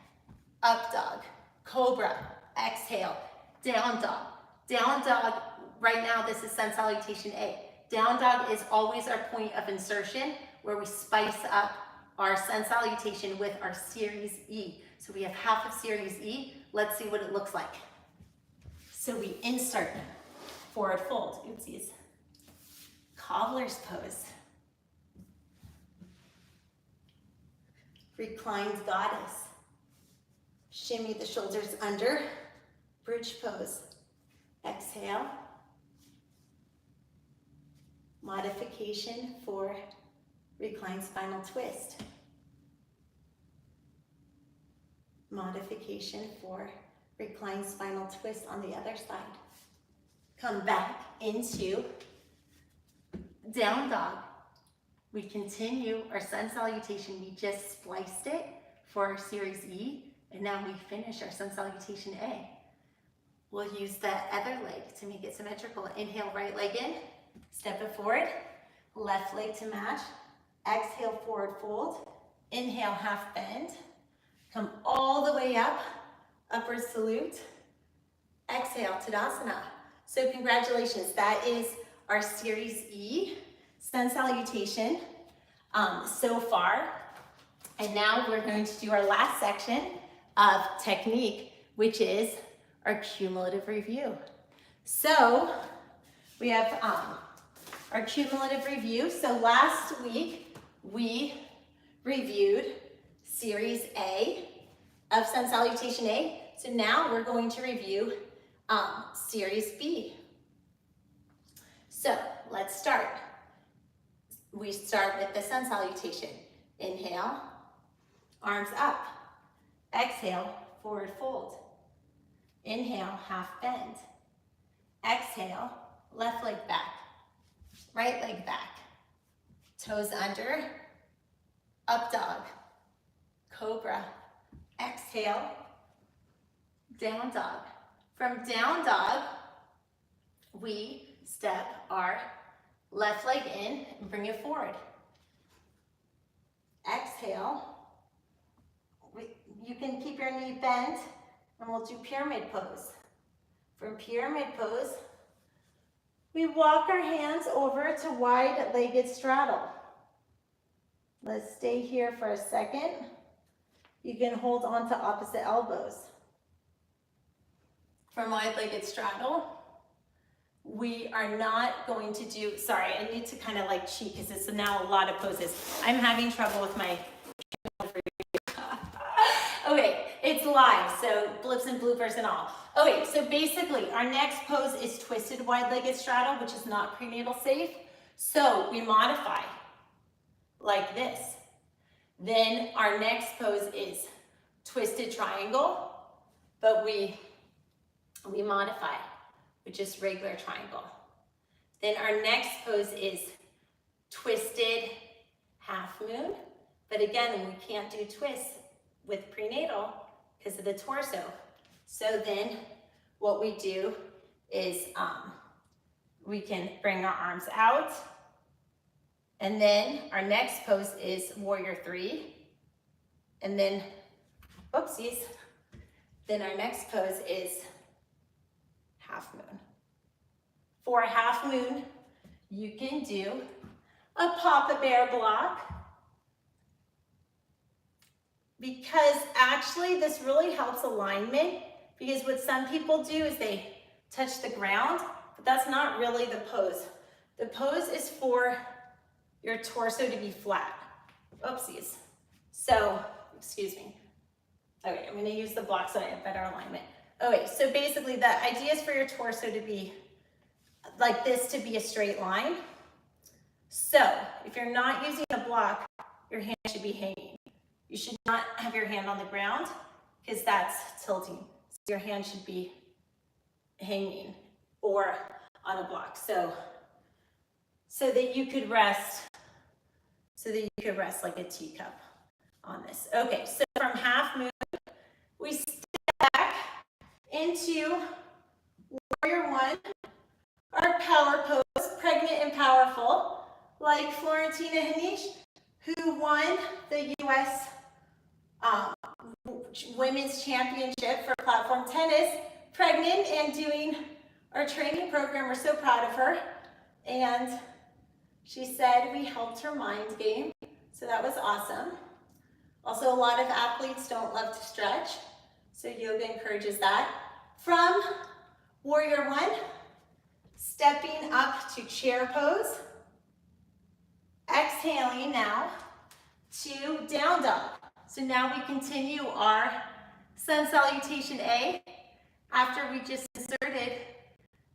Up dog, cobra. Exhale, down dog. Down dog, right now this is sun salutation A. Down dog is always our point of insertion, where we spice up our sun salutation with our series E. So we have half of series E. Let's see what it looks like. So we insert forward fold. Oopsies. Cobbler's pose. Reclined Goddess. Shimmy the shoulders under. Bridge pose. Exhale. Modification for reclined spinal twist. Modification for reclined spinal twist on the other side. Come back into down dog. We continue our sun salutation. We just spliced it for our series E, and now we finish our sun salutation A. We'll use the other leg to make it symmetrical. Inhale, right leg in, step it forward, left leg to match. Exhale, forward fold. Inhale, half bend. Come all the way up, upward salute. Exhale, Tadasana. So congratulations, that is our series E, sun salutation so far. And now we're going to do our last section of technique, which is our cumulative review. So we have our cumulative review. So last week we reviewed series A of sun salutation A. So now we're going to review series B. So let's start. We start with the sun salutation. Inhale, arms up. Exhale, forward fold. Inhale, half bend. Exhale, left leg back. Right leg back. Toes under. Up dog. Cobra. Exhale, down dog. From down dog, we step our left leg in and bring it forward. Exhale. You can keep your knee bent, and we'll do pyramid pose. From pyramid pose, we walk our hands over to wide-legged straddle. Let's stay here for a second. You can hold on to opposite elbows. From wide-legged straddle, we are not going to do, sorry, I need to kind of like cheat because it's now a lot of poses. I'm having trouble with my okay, it's live, so blips and bloopers and all. Okay, so basically our next pose is twisted wide-legged straddle, which is not prenatal safe. So we modify like this. Then our next pose is twisted triangle, but we modify with just regular triangle. Then our next pose is twisted half moon, but again, we can't do twists with prenatal because of the torso. So then what we do is we can bring our arms out, and then our next pose is warrior three, and then, oopsies, then our next pose is half moon. For a half moon, you can do a Papa Bear block, because actually this really helps alignment, because what some people do is they touch the ground, but that's not really the pose. The pose is for your torso to be flat. Oopsies. So, excuse me. Okay, I'm gonna use the block so I have better alignment. Okay, so basically the idea is for your torso to be like this, to be a straight line. So if you're not using a block, your hand should be hanging. You should not have your hand on the ground because that's tilting. So your hand should be hanging or on a block. So that you could rest, like a teacup on this. Okay, so from half moon, we step back into warrior one, our power pose, pregnant and powerful, like Florentina Hanish, who won the US Women's Championship for platform tennis, pregnant and doing our training program. We're so proud of her. And she said we helped her mind game, so that was awesome. Also, a lot of athletes don't love to stretch, so yoga encourages that. From warrior one, stepping up to chair pose. Exhaling now to down dog. So now we continue our sun salutation A after we just inserted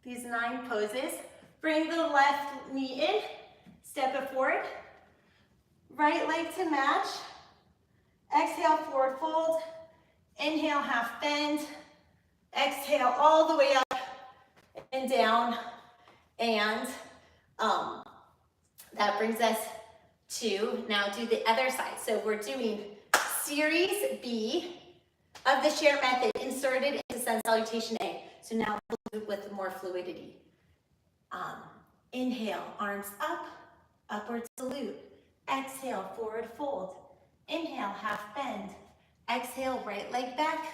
these 9 poses. Bring the left knee in, step it forward. Right leg to match. Exhale, forward fold. Inhale, half bend. Exhale all the way up and down. And That brings us to now do the other side. So we're doing series B of the share method inserted into sun salutation A. So now with more fluidity. Inhale, arms up, upward salute. Exhale, forward fold. Inhale, half bend. Exhale, right leg back,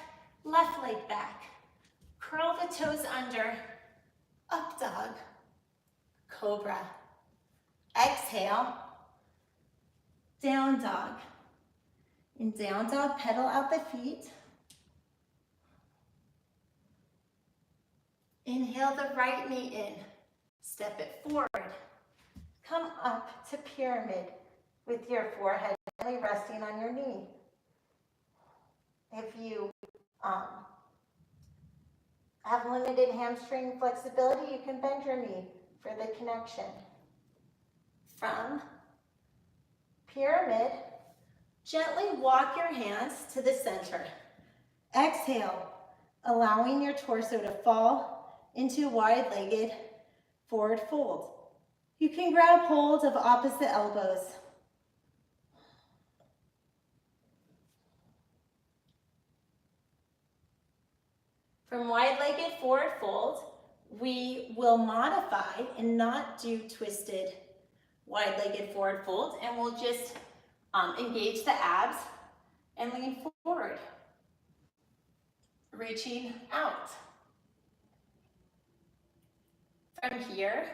left leg back. Curl the toes under, up dog, cobra. Exhale, down dog. In down dog, pedal out the feet. Inhale the right knee in, step it forward. Come up to pyramid with your forehead gently resting on your knee. If you have limited hamstring flexibility, you can bend your knee for the connection. From pyramid, gently walk your hands to the center. Exhale, allowing your torso to fall into wide-legged forward fold. You can grab hold of opposite elbows. From wide-legged forward fold, we will modify and not do twisted wide-legged forward fold, and we'll just engage the abs and lean forward, reaching out. From here,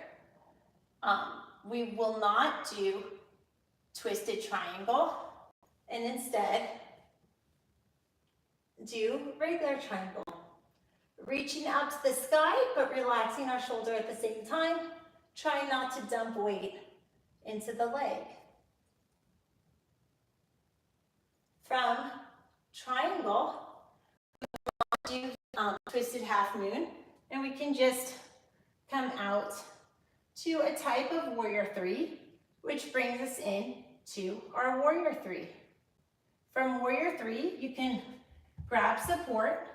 we will not do twisted triangle, and instead do regular triangle. Reaching out to the sky, but relaxing our shoulder at the same time. Try not to dump weight into the leg. From triangle, we will do twisted half moon, and we can just come out to a type of warrior three, which brings us in to our warrior three. From warrior three, you can grab support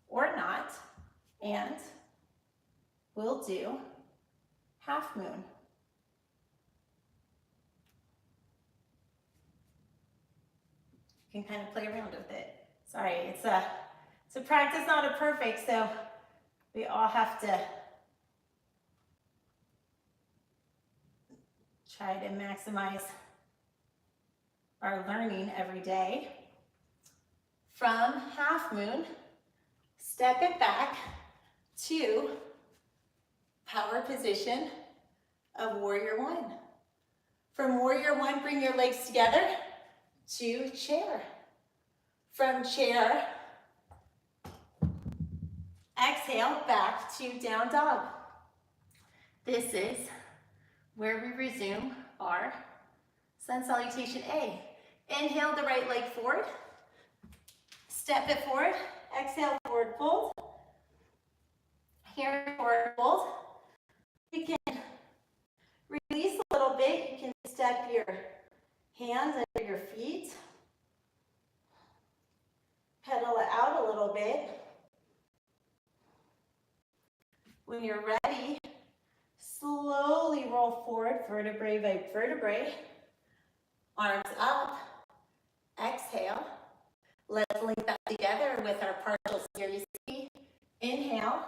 or not, and we'll do half moon. You can kind of play around with it. Sorry, it's a practice, not a perfect, so we all have to try to maximize our learning every day. From half moon, step it back to power position of warrior one. From warrior one, bring your legs together to chair. From chair, exhale back to down dog. This is where we resume our sun salutation A. Inhale the right leg forward, step it forward, exhale forward fold. Here, forward fold. You can release a little bit. You can step your hands under your feet. Pedal it out a little bit. When you're ready, slowly roll forward, vertebrae by vertebrae. Arms up. Exhale. Let's link that together with our partial series B. Inhale,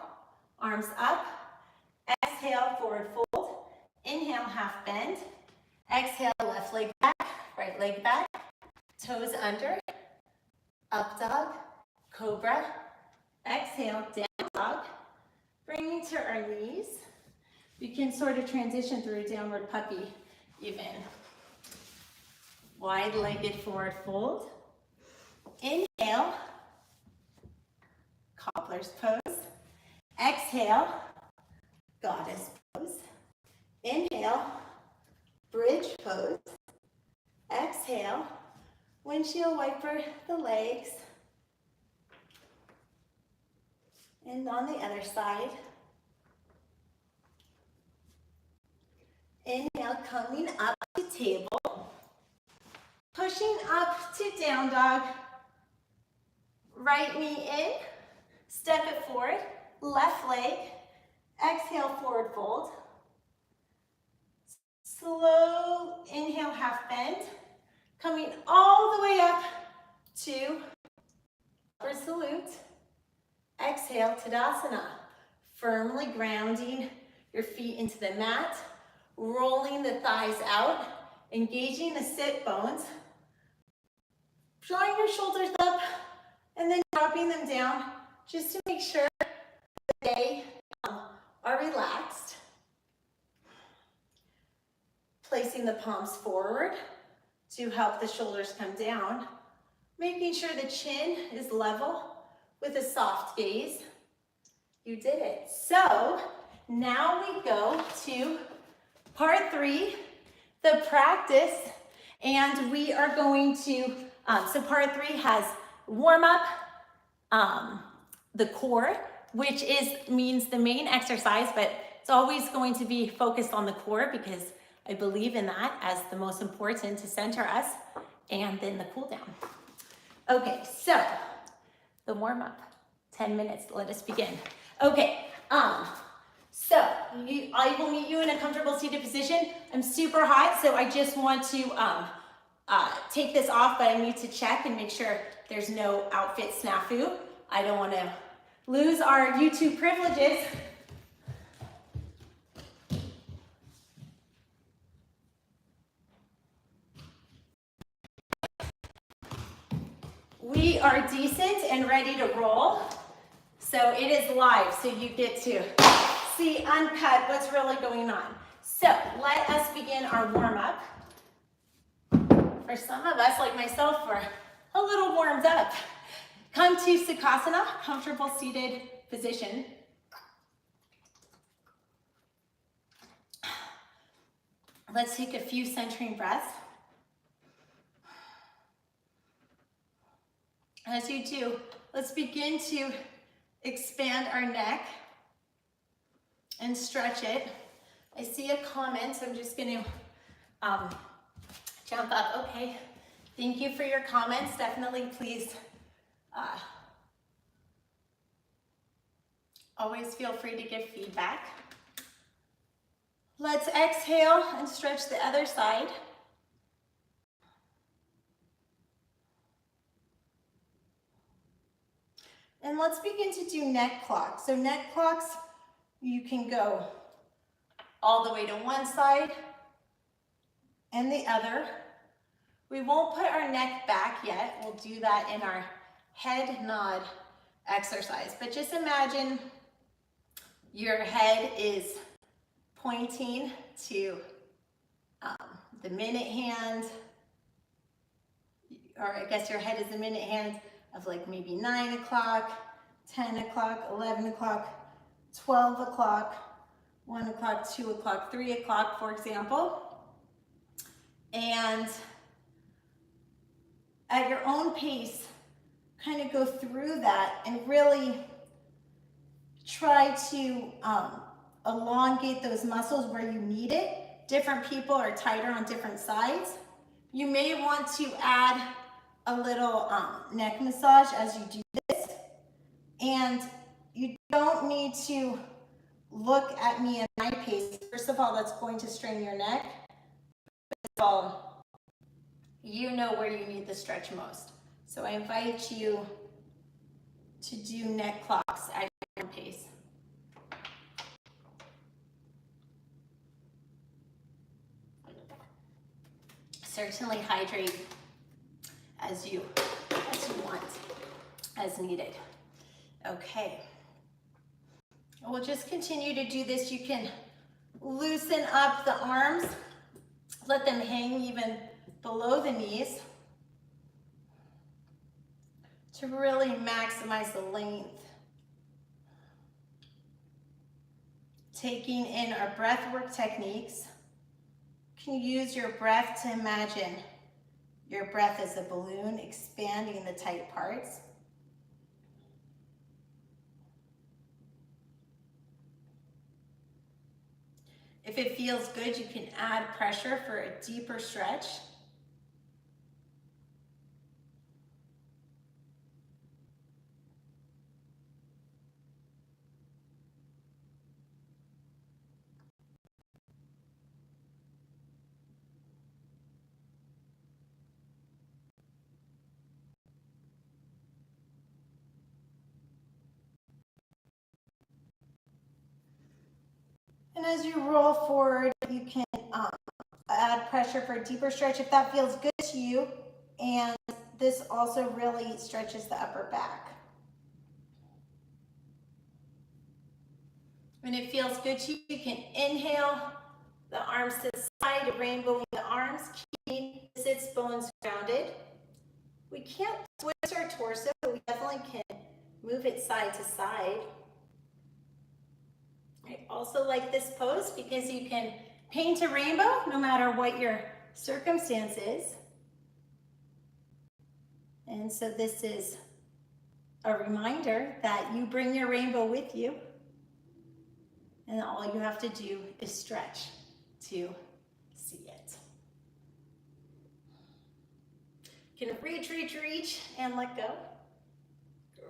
arms up. Exhale, forward fold. Inhale, half bend. Exhale, left leg back, right leg back. Toes under. Up dog, cobra. Exhale, down dog. Bringing to our knees. You can sort of transition through downward puppy even. Wide-legged forward fold. Inhale, Cobbler's pose. Exhale, Goddess pose. Inhale, bridge pose. Exhale, windshield wiper the legs. And on the other side. Inhale, coming up to table. Pushing up to down dog. Right knee in, step it forward, left leg, exhale, forward fold. Slow inhale, half bend. Coming all the way up to upper salute. Exhale, Tadasana. Firmly grounding your feet into the mat, rolling the thighs out, engaging the sit bones, drawing your shoulders up, and then dropping them down just to make sure that they are relaxed. Placing the palms forward to help the shoulders come down, making sure the chin is level with a soft gaze. You did it. So now we go to part 3, the practice, and we are going to, so part 3 has warm up, the core, which means the main exercise, but it's always going to be focused on the core because I believe in that as the most important to center us, and then the cool down. Okay, so the warm up, 10 minutes, let us begin. Okay, so I will meet you in a comfortable seated position. I'm super hot, so I just want to take this off, but I need to check and make sure there's no outfit snafu. I don't want to lose our YouTube privileges. We are decent and ready to roll. So it is live, so you get to see uncut what's really going on. So let us begin our warm-up. For some of us, like myself, we're a little warmed up. Come to Sukhasana, comfortable seated position. Let's take a few centering breaths. As you do, let's begin to expand our neck and stretch it. I see a comment, so I'm just going to jump up. Okay, thank you for your comments. Definitely, please, always feel free to give feedback. Let's exhale and stretch the other side. And let's begin to do neck clocks. So neck clocks, you can go all the way to one side and the other. We won't put our neck back yet. We'll do that in our head nod exercise. But just imagine your head is pointing to the minute hand, or I guess your head is the minute hand of like maybe 9 o'clock, 10 o'clock, 11 o'clock, 12 o'clock, 1 o'clock, 2 o'clock, 3 o'clock, for example. And at your own pace, kind of go through that and really try to elongate those muscles where you need it. Different people are tighter on different sides. You may want to add a little neck massage as you do this. And you don't need to look at me at my pace. First of all, that's going to strain your neck. First of all, you know where you need the stretch most. So I invite you to do neck clocks at your own pace. Certainly hydrate as you want, as needed. Okay. We'll just continue to do this. You can loosen up the arms, let them hang even below the knees to really maximize the length. Taking in our breathwork techniques, you can use your breath to imagine your breath as a balloon, expanding the tight parts. If it feels good, you can add pressure for a deeper stretch. And as you roll forward, you can add pressure for a deeper stretch if that feels good to you. And this also really stretches the upper back. When it feels good to you, you can inhale the arms to the side, rainbowing the arms, keeping the sits bones grounded. We can't twist our torso, but we definitely can move it side to side. I also like this pose because you can paint a rainbow no matter what your circumstance is. And so this is a reminder that you bring your rainbow with you. And all you have to do is stretch to see it. You can reach, reach, reach, and let go.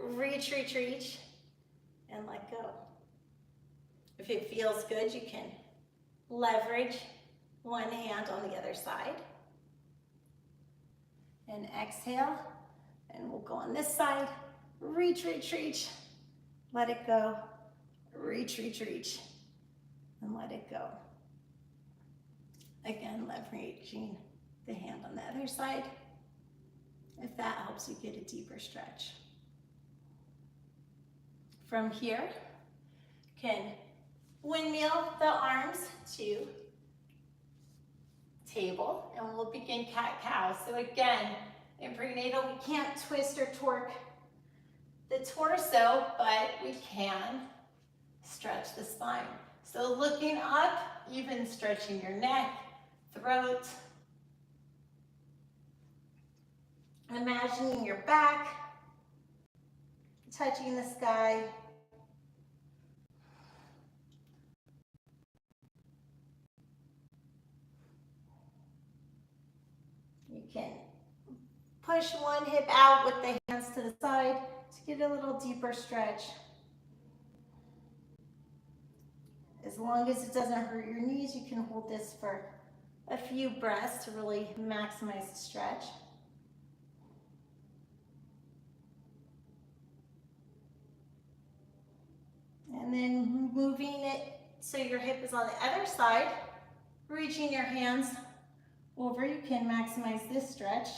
Reach, reach, reach, and let go. If it feels good, you can leverage one hand on the other side. And exhale, and we'll go on this side. Reach, reach, reach, let it go. Reach, reach, reach, and let it go. Again, leveraging the hand on the other side, if that helps you get a deeper stretch. From here, you can windmill the arms to table, and we'll begin cat-cow. So again, in prenatal, we can't twist or torque the torso, but we can stretch the spine. So looking up, even stretching your neck, throat. Imagining your back touching the sky. You can push one hip out with the hands to the side to get a little deeper stretch. As long as it doesn't hurt your knees, you can hold this for a few breaths to really maximize the stretch. And then moving it so your hip is on the other side, reaching your hands over, you can maximize this stretch.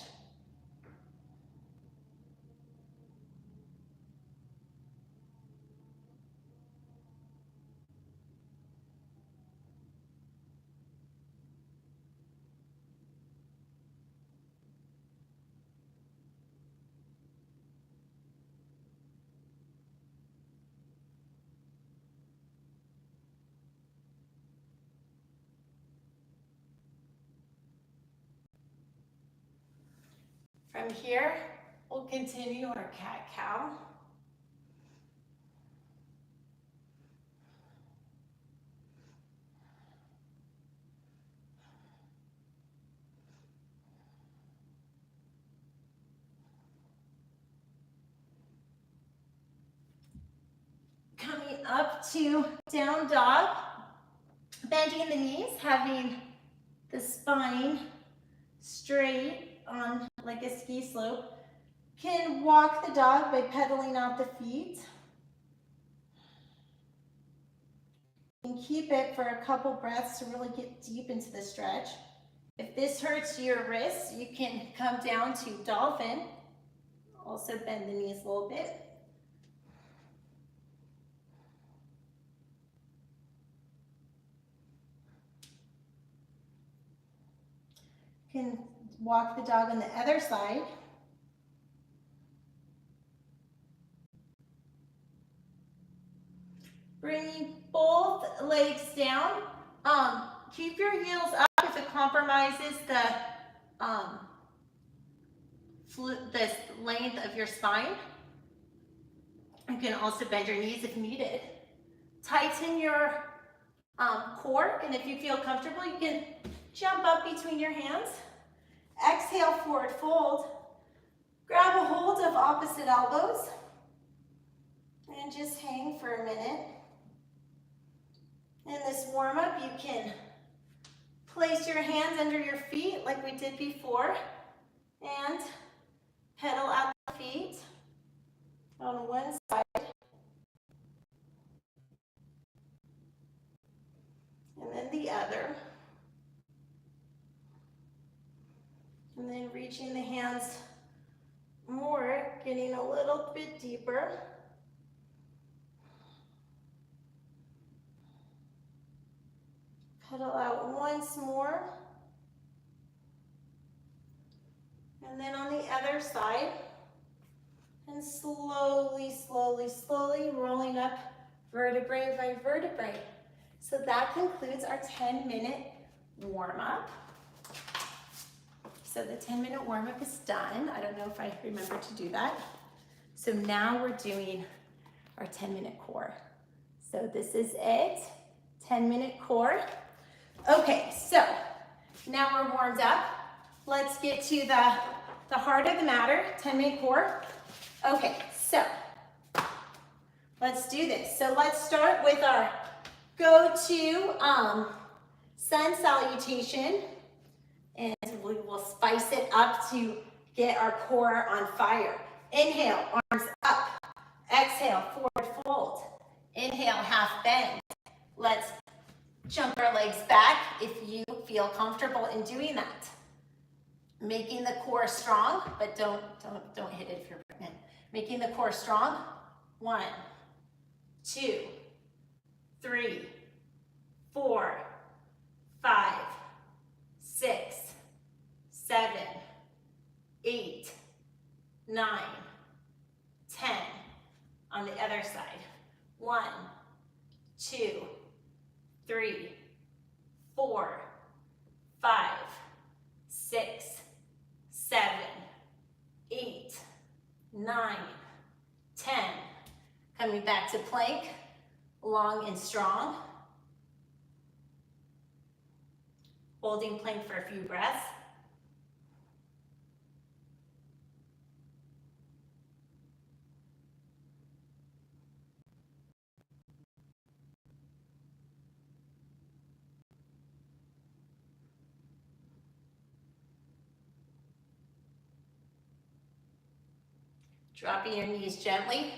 From here, we'll continue our cat-cow. Coming up to down dog, bending the knees, having the spine straight on like a ski slope. Can walk the dog by pedaling out the feet. And keep it for a couple breaths to really get deep into the stretch. If this hurts your wrists, you can come down to dolphin. Also bend the knees a little bit. You can walk the dog on the other side. Bringing both legs down. Keep your heels up if it compromises the length of your spine. You can also bend your knees if needed. Tighten your core, and if you feel comfortable, you can jump up between your hands. Exhale, forward fold. Grab a hold of opposite elbows and just hang for a minute. In this warm-up, you can place your hands under your feet like we did before and pedal out the feet on one side. And then reaching the hands more, getting a little bit deeper. Pedal out once more. And then on the other side. And slowly, slowly, slowly rolling up vertebrae by vertebrae. So that concludes our 10-minute warm-up. So the 10-minute warm-up is done. I don't know if I remember to do that. So now we're doing our 10-minute core. So this is it, 10-minute core. Okay, so now we're warmed up. Let's get to the heart of the matter, 10-minute core. Okay, so let's do this. So let's start with our go-to sun salutation, and we will spice it up to get our core on fire. Inhale, arms up. Exhale, forward fold. Inhale, half bend. Let's jump our legs back if you feel comfortable in doing that. Making the core strong, but don't hit it if you're pregnant. Making the core strong. 1, 2, 3, 4, 5, 6, 7, 8, 9, 10. On the other side. 1, 2, 3, 4, 5, 6, 7, 8, 9, 10. Coming back to plank, long and strong. Holding plank for a few breaths. Dropping your knees gently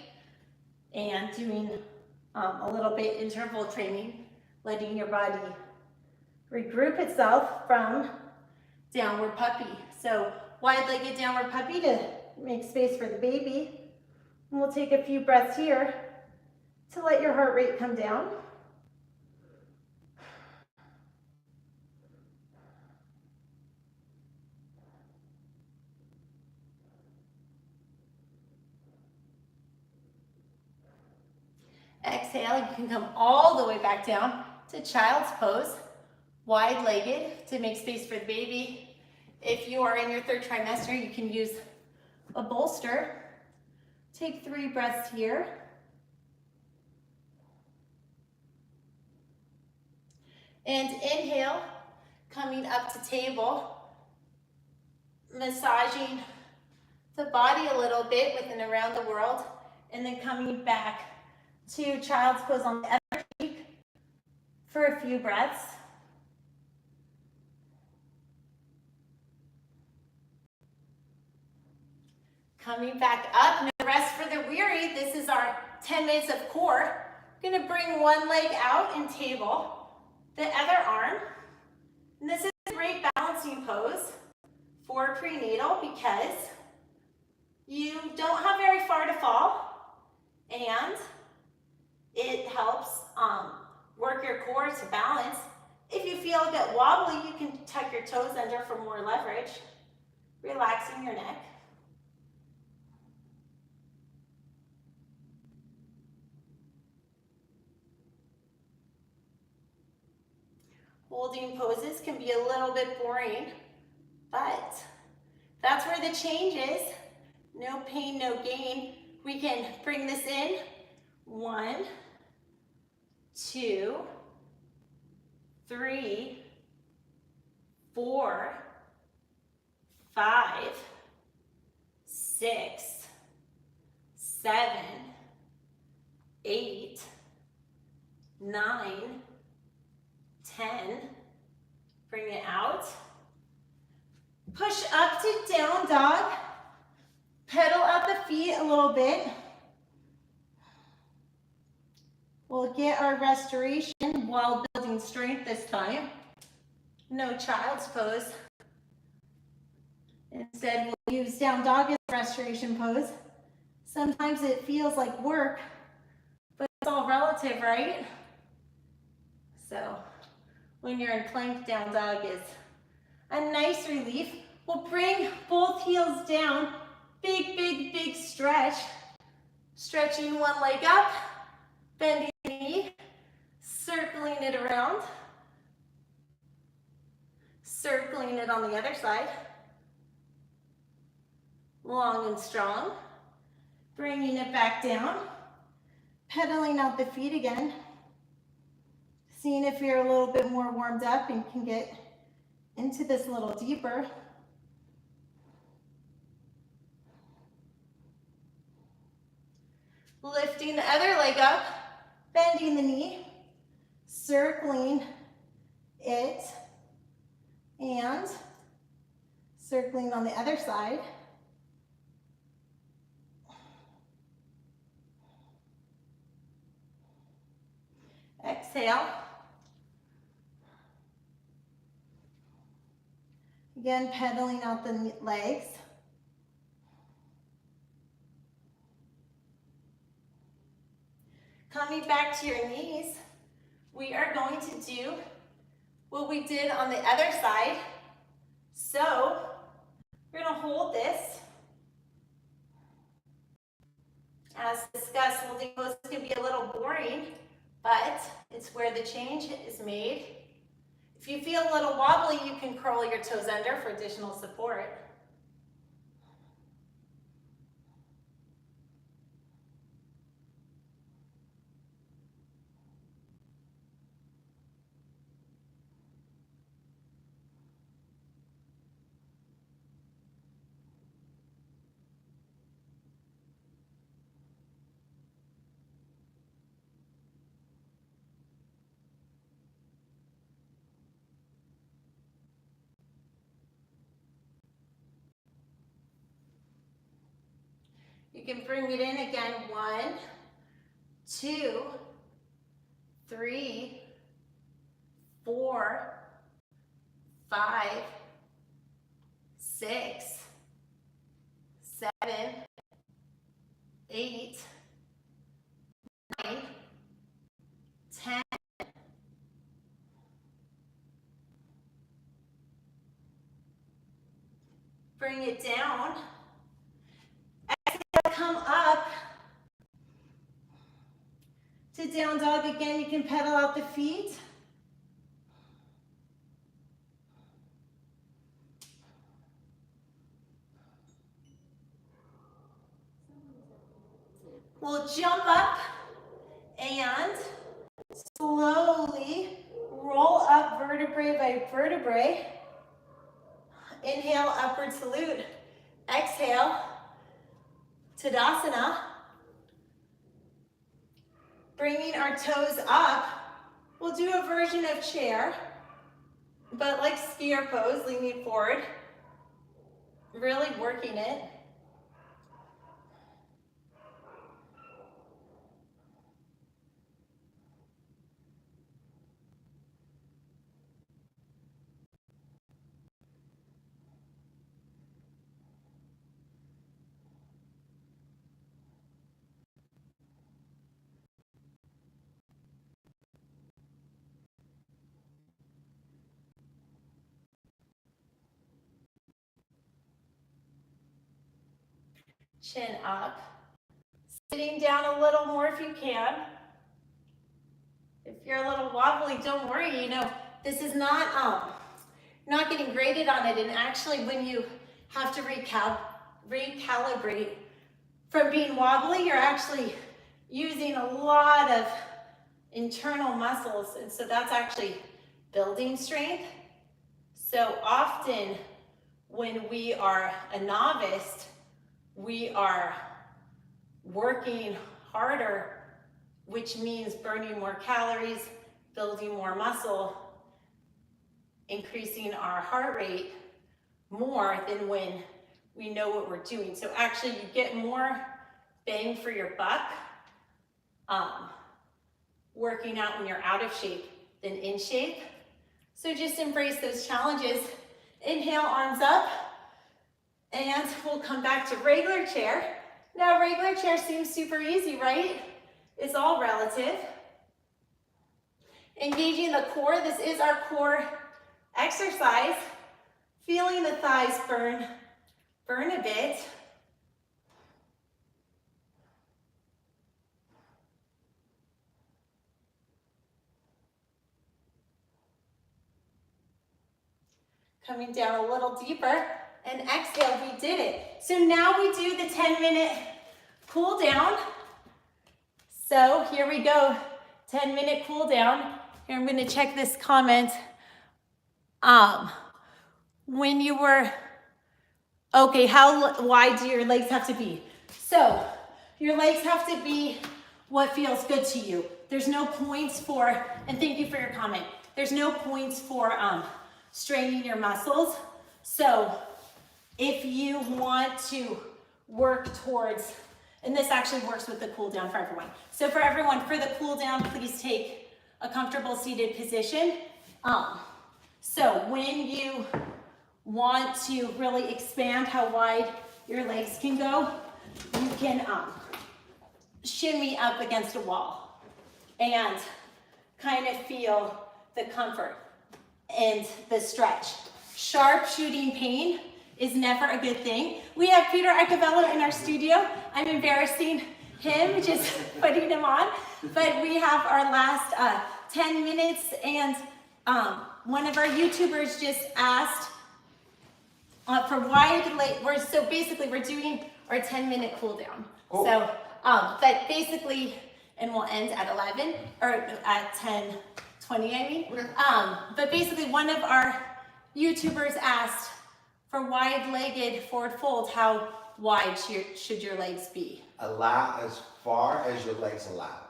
and doing a little bit interval training, letting your body regroup itself from downward puppy. So wide-legged downward puppy to make space for the baby. And we'll take a few breaths here to let your heart rate come down. Exhale, you can come all the way back down to child's pose, wide-legged to make space for the baby. If you are in your 3rd trimester, you can use a bolster. Take 3 breaths here. And inhale, coming up to table, massaging the body a little bit with and around the world, and then coming back to child's pose on the other cheek for a few breaths. Coming back up, no rest for the weary. This is our 10 minutes of core. I'm gonna bring one leg out and table the other arm. And this is a great balancing pose for prenatal because you don't have very far to fall, and it helps work your core to balance. If you feel a bit wobbly, you can tuck your toes under for more leverage, relaxing your neck. Holding poses can be a little bit boring, but that's where the change is. No pain, no gain. We can bring this in. 1, 2, 3, 4, 5, 6, 7, 8, 9, 10. Bring it out. Push up to down dog. Pedal out the feet a little bit. We'll get our restoration while building strength this time. No child's pose. Instead, we'll use down dog as a restoration pose. Sometimes it feels like work, but it's all relative, right? So when you're in plank, down dog is a nice relief. We'll bring both heels down. Big, big, big stretch. Stretching one leg up, bending the knee, circling it around, circling it on the other side. Long and strong. Bringing it back down, pedaling out the feet again. Seeing if you're a little bit more warmed up and can get into this a little deeper. Lifting the other leg up, bending the knee, circling it, and circling on the other side. Exhale. Again, pedaling out the legs. Coming back to your knees, we are going to do what we did on the other side. So we're going to hold this. As discussed, holding poses can be a little boring, but it's where the change is made. If you feel a little wobbly, you can curl your toes under for additional support. You can bring it in again. 1, 2, 3, 4, 5, 6, 7, 8, 9, 10. Bring it down. Come up to down dog again. You can pedal out the feet. We'll jump up and slowly roll up vertebrae by vertebrae. Inhale, upward salute. Exhale, Tadasana. Bringing our toes up, we'll do a version of chair, but like skier pose, leaning forward, really working it. Chin up. Sitting down a little more if you can. If you're a little wobbly, don't worry. You know, this is not getting graded on it. And actually, when you have to recalibrate from being wobbly, you're actually using a lot of internal muscles. And so that's actually building strength. So often when we are a novice, we are working harder, which means burning more calories, building more muscle, increasing our heart rate more than when we know what we're doing. So actually you get more bang for your buck working out when you're out of shape than in shape. So just embrace those challenges. Inhale, arms up. And we'll come back to regular chair. Now, regular chair seems super easy, right? It's all relative. Engaging the core, this is our core exercise. Feeling the thighs burn a bit. Coming down a little deeper, and exhale, we did it. So now we do the 10-minute cool down. So here we go, 10-minute cool down. Here, I'm gonna check this comment. When you were, okay, how wide do your legs have to be? So your legs have to be what feels good to you. There's no points for, and thank you for your comment, there's no points for straining your muscles. So if you want to work towards, and this actually works with the cool down for everyone. So for everyone, for the cool down, please take a comfortable seated position. So when you want to really expand how wide your legs can go, you can shimmy up against a wall and kind of feel the comfort and the stretch. Sharp shooting pain is never a good thing. We have Peter Arcavello in our studio. I'm embarrassing him, just putting him on. But we have our last 10 minutes, and one of our YouTubers just asked for wide leg. So basically, we're doing our 10-minute cool down. Oh. So, but basically, and we'll end at 11 or at 10:20. I mean. Okay. But basically, one of our YouTubers asked for wide-legged forward fold. How wide should your legs be?
Allow as far as your legs allow.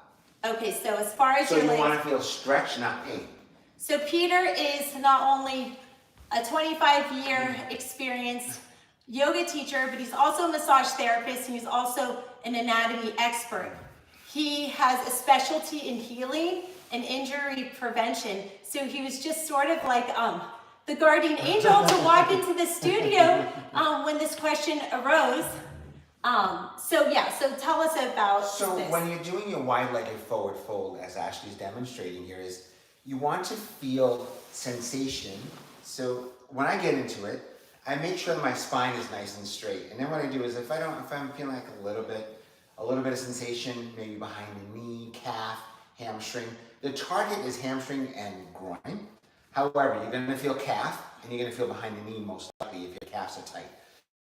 Okay, so as far as your legs.
So you want to feel stretch, not pain.
So Peter is not only a 25-year experienced yoga teacher, but he's also a massage therapist, and he's also an anatomy expert. He has a specialty in healing and injury prevention. So he was just sort of like the guardian angel to walk into the studio when this question arose. So tell us about this.
When you're doing your wide-legged forward fold, as Ashley's demonstrating here, is you want to feel sensation. So when I get into it, I make sure that my spine is nice and straight. And then what I do is if I'm feeling like a little bit of sensation, maybe behind the knee, calf, hamstring. The target is hamstring and groin. However, you're gonna feel calf and you're gonna feel behind the knee most likely if your calves are tight.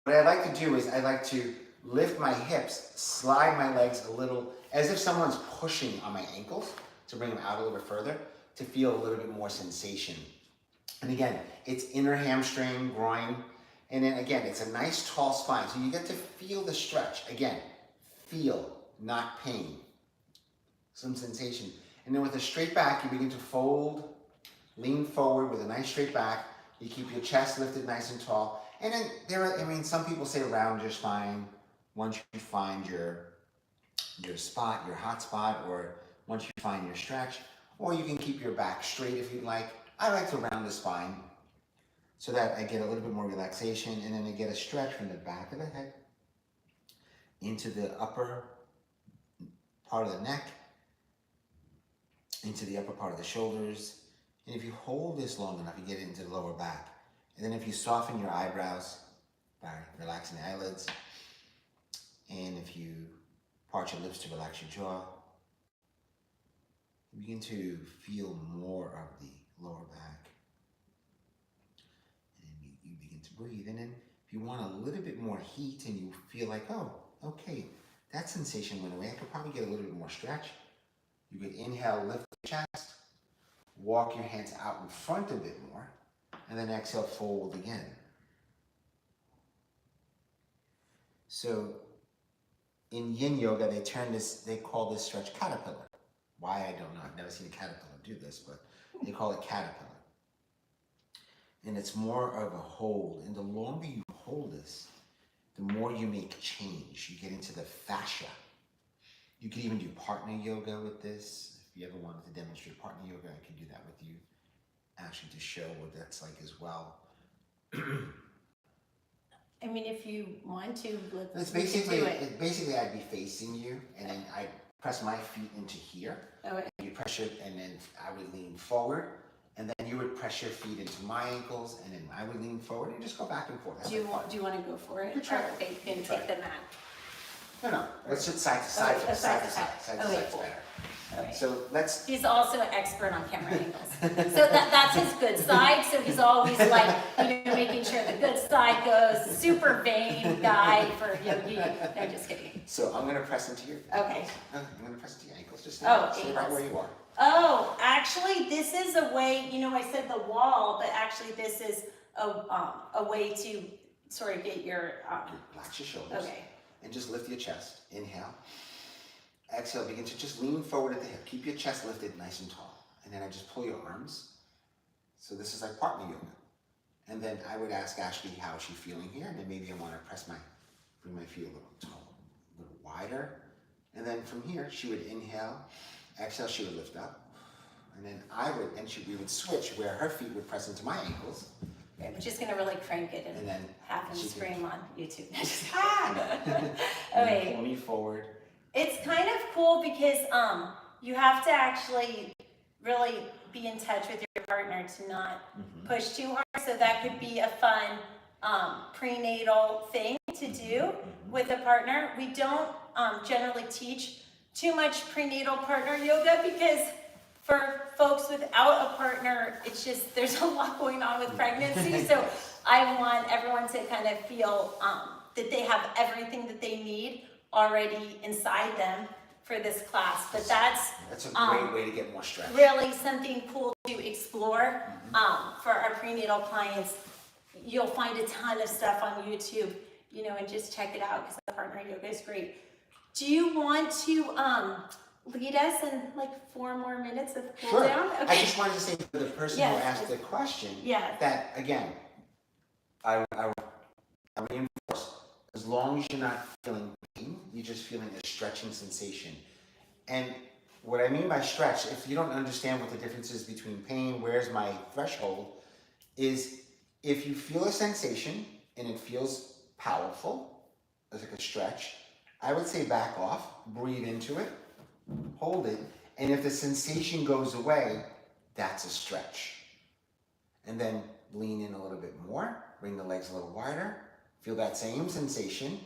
What I like to do is I like to lift my hips, slide my legs a little, as if someone's pushing on my ankles to bring them out a little bit further to feel a little bit more sensation. And again, it's inner hamstring, groin, and then again, it's a nice tall spine. So you get to feel the stretch. Again, feel, not pain. Some sensation. And then with a straight back, you begin to fold, lean forward with a nice straight back. You keep your chest lifted nice and tall. And then some people say round your spine once you find your spot, your hot spot, or once you find your stretch. Or you can keep your back straight if you'd like. I like to round the spine so that I get a little bit more relaxation, and then I get a stretch from the back of the head into the upper part of the neck, into the upper part of the shoulders. And if you hold this long enough, you get it into the lower back. And then if you soften your eyebrows by relaxing the eyelids, and if you part your lips to relax your jaw, you begin to feel more of the lower back. And you begin to breathe. And then if you want a little bit more heat and you feel like, oh, okay, that sensation went away, I could probably get a little bit more stretch. You could inhale, lift the chest, walk your hands out in front a bit more, and then exhale, fold again. So in yin yoga, they call this stretch caterpillar. Why, I don't know. I've never seen a caterpillar do this, but they call it caterpillar. And it's more of a hold. And the longer you hold this, the more you make change. You get into the fascia. You could even do partner yoga with this. If you ever wanted to demonstrate partner yoga, I could do that with you, actually, to show what that's like as well.
I mean, if you want to,
It's
we can
basically,
do it.
basically I'd be facing you, and then I press my feet into here.
Okay.
You press your, and then I would lean forward, and then you would press your feet into my ankles, and then I would lean forward, and just go back and forth.
Do you want to go for it?
You try
Or
it.
they can
You try
take
it.
the mat.
No, let's sit side to side,
Okay,
side to side, side to
Okay,
side is
cool.
better.
Okay.
So let's,
He's also an expert on camera angles. So that's his good side. So he's always like, making sure the good side goes. Super vain guy for yogi. No, just kidding.
so I'm gonna press into your
Okay.
I'm gonna press into your ankles, just stay right
ankles.
where you are.
Oh, actually, this is a way, I said the wall, but actually this is a way to sort of get your,
Relax your shoulders.
okay.
And just lift your chest. Inhale. Exhale, begin to just lean forward at the hip. Keep your chest lifted nice and tall. And then I just pull your arms. So this is like partner yoga. And then I would ask Ashley how she's feeling here. And then maybe I want to bring my feet a little tall, a little wider. And then from here, she would inhale. Exhale, she would lift up. And then we would switch where her feet would press into my ankles.
Okay, I'm just gonna really crank it
And
and
then
have him
she
scream on YouTube.
And
Okay.
pull me forward.
It's kind of cool because you have to actually really be in touch with your partner to not push too hard. So that could be a fun prenatal thing to do with a partner. We don't generally teach too much prenatal partner yoga because for folks without a partner, it's just, there's a lot going on with pregnancy. So I want everyone to kind of feel that they have everything that they need already inside them for this class. But that's
a great way to get more stress.
Really something cool to explore for our prenatal clients. You'll find a ton of stuff on YouTube, and just check it out because the partner yoga is great. Do you want to lead us in like 4 more minutes of cool
Sure.
down?
I just wanted to say to the person who asked the question that, again, I reinforce, as long as you're not feeling pain, you're just feeling a stretching sensation. And what I mean by stretch, if you don't understand what the difference is between pain, where's my threshold, is if you feel a sensation and it feels powerful, it's like a stretch, I would say back off, breathe into it, hold it, and if the sensation goes away, that's a stretch. And then lean in a little bit more, bring the legs a little wider, feel that same sensation,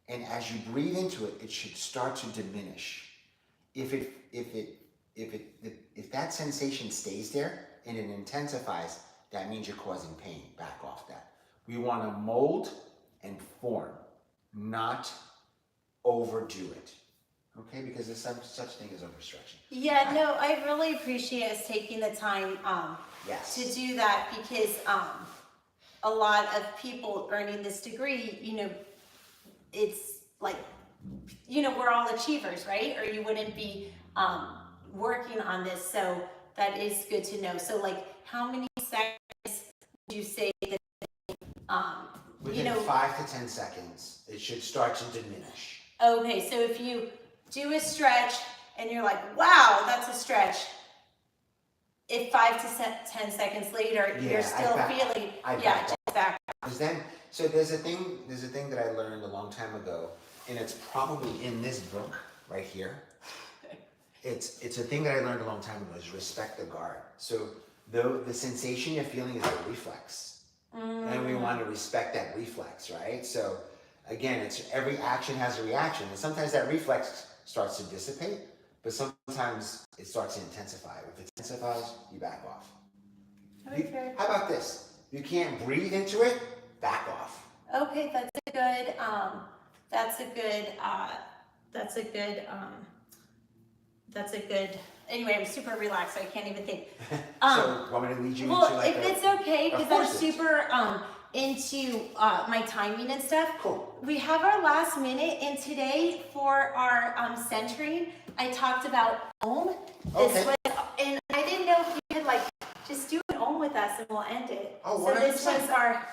and as you breathe into it, it should start to diminish. If that sensation stays there and it intensifies, that means you're causing pain. Back off that. We want to mold and form, not overdo it. Okay, because there's such thing as overstretching.
Yeah, no, I really appreciate us taking the time
Yes.
to do that because a lot of people earning this degree, it's like, we're all achievers, right? Or you wouldn't be working on this. So that is good to know. So like, how many seconds would you say that,
Within 5 to 10 seconds, it should start to diminish.
Okay, so if you do a stretch and you're like, wow, that's a stretch. If 5 to 10 seconds later, you're still feeling, just back.
Because then, so there's a thing that I learned a long time ago, and it's probably in this book right here. It's a thing that I learned a long time ago, is respect the guard. So the sensation you're feeling is a reflex. And we want to respect that reflex, right? So again, it's every action has a reaction, and sometimes that reflex starts to dissipate, but sometimes it starts to intensify. If it intensifies, you back off.
Okay.
How about this? You can't breathe into it, back off.
Okay, that's a good, anyway, I'm super relaxed, so I can't even think.
So, want me to lead you into like
if it's okay, because I'm
course it is.
super into my timing and stuff.
Cool.
We have our last minute, and today for our centering, I talked about Om.
Okay.
And I didn't know if you could like just do an Om with us and we'll end it.
Oh,
so this
100%.
was our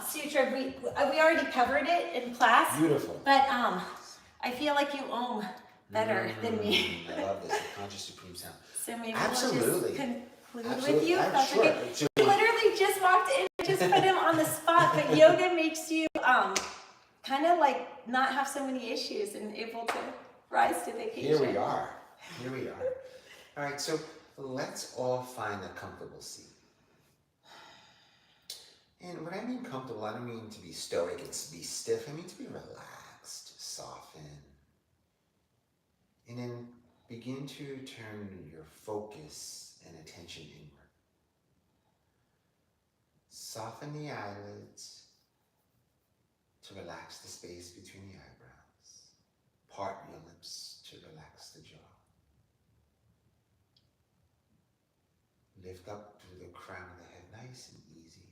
sutra. We already covered it in class.
Beautiful.
But I feel like you Om better than me.
I love this, the conscious supreme sound.
So maybe
Absolutely.
we'll just conclude
Absolutely.
with you.
I'm
That's
sure.
okay. You literally just walked in and just put him on the spot, but yoga makes you kind of like not have so many issues and able to rise to the occasion.
Here we are. All right, so let's all find a comfortable seat. And when I mean comfortable, I don't mean to be stoic and to be stiff. I mean to be relaxed, soften. And then begin to turn your focus and attention inward. Soften the eyelids to relax the space between the eyebrows. Part your lips to relax the jaw. Lift up to the crown of the head, nice and easy,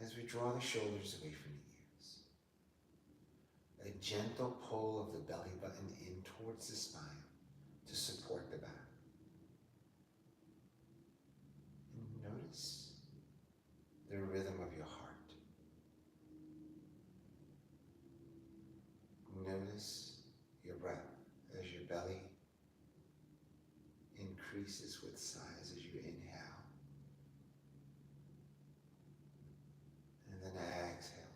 as we draw the shoulders away from the ears. A gentle pull of the belly button in towards the spine to support the back. And notice the rhythm of your heart. Notice your breath as your belly increases with size as you inhale. And then exhale.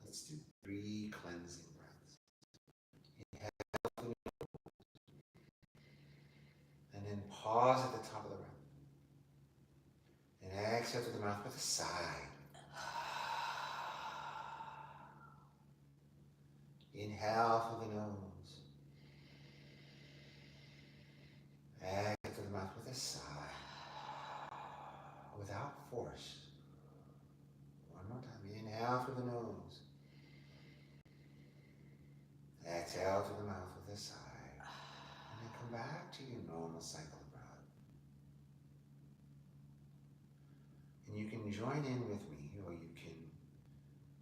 Let's do 3 cleansing breaths. Inhale through the nose. And then pause at the top of the breath. And exhale through the mouth with a sigh. Inhale through the nose. Exhale through the mouth with a sigh. Without force. One more time. Inhale through the nose. Exhale through the mouth with a sigh. And then come back to your normal cycle of breath. And you can join in with me, or you can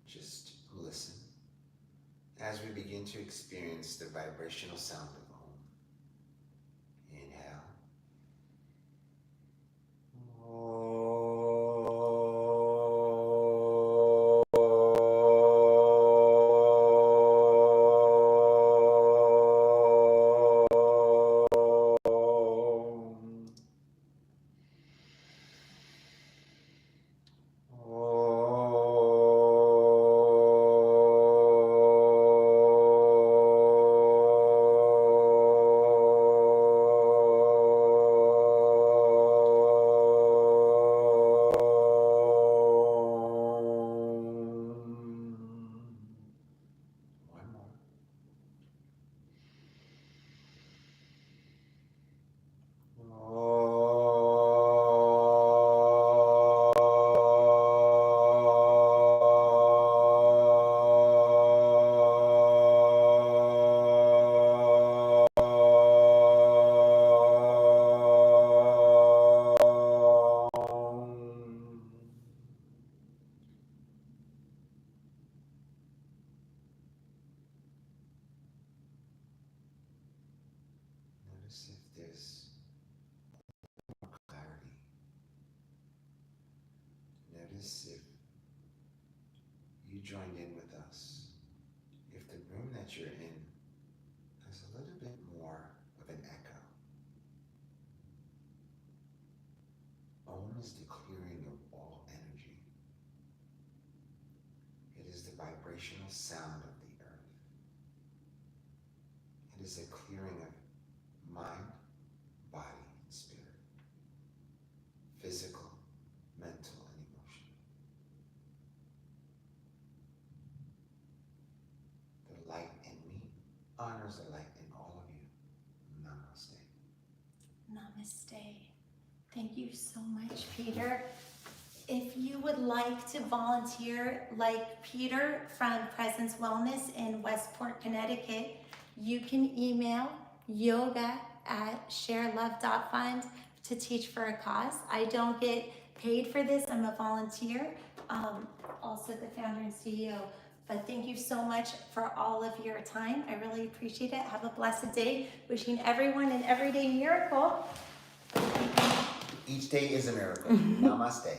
just listen as we begin to experience the vibrational sound of Om. Inhale. Notice if there's more clarity. Notice if you joined in with us. If the room that you're in has a little bit more of an echo. Om is the clearing of all energy. It is the vibrational sound of the earth. It is a clearing of mind, body, and spirit, physical, mental, and emotional. The light in me honors the light in all of you. Namaste.
Namaste. Thank you so much, Peter. If you would like to volunteer like Peter from Presence Wellness in Westport, Connecticut, you can email yoga@ShareLove.Fund to teach for a cause. I don't get paid for this. I'm a volunteer, also the founder and CEO. But thank you so much for all of your time. I really appreciate it. Have a blessed day. Wishing everyone an everyday miracle.
Each day is a miracle. Namaste.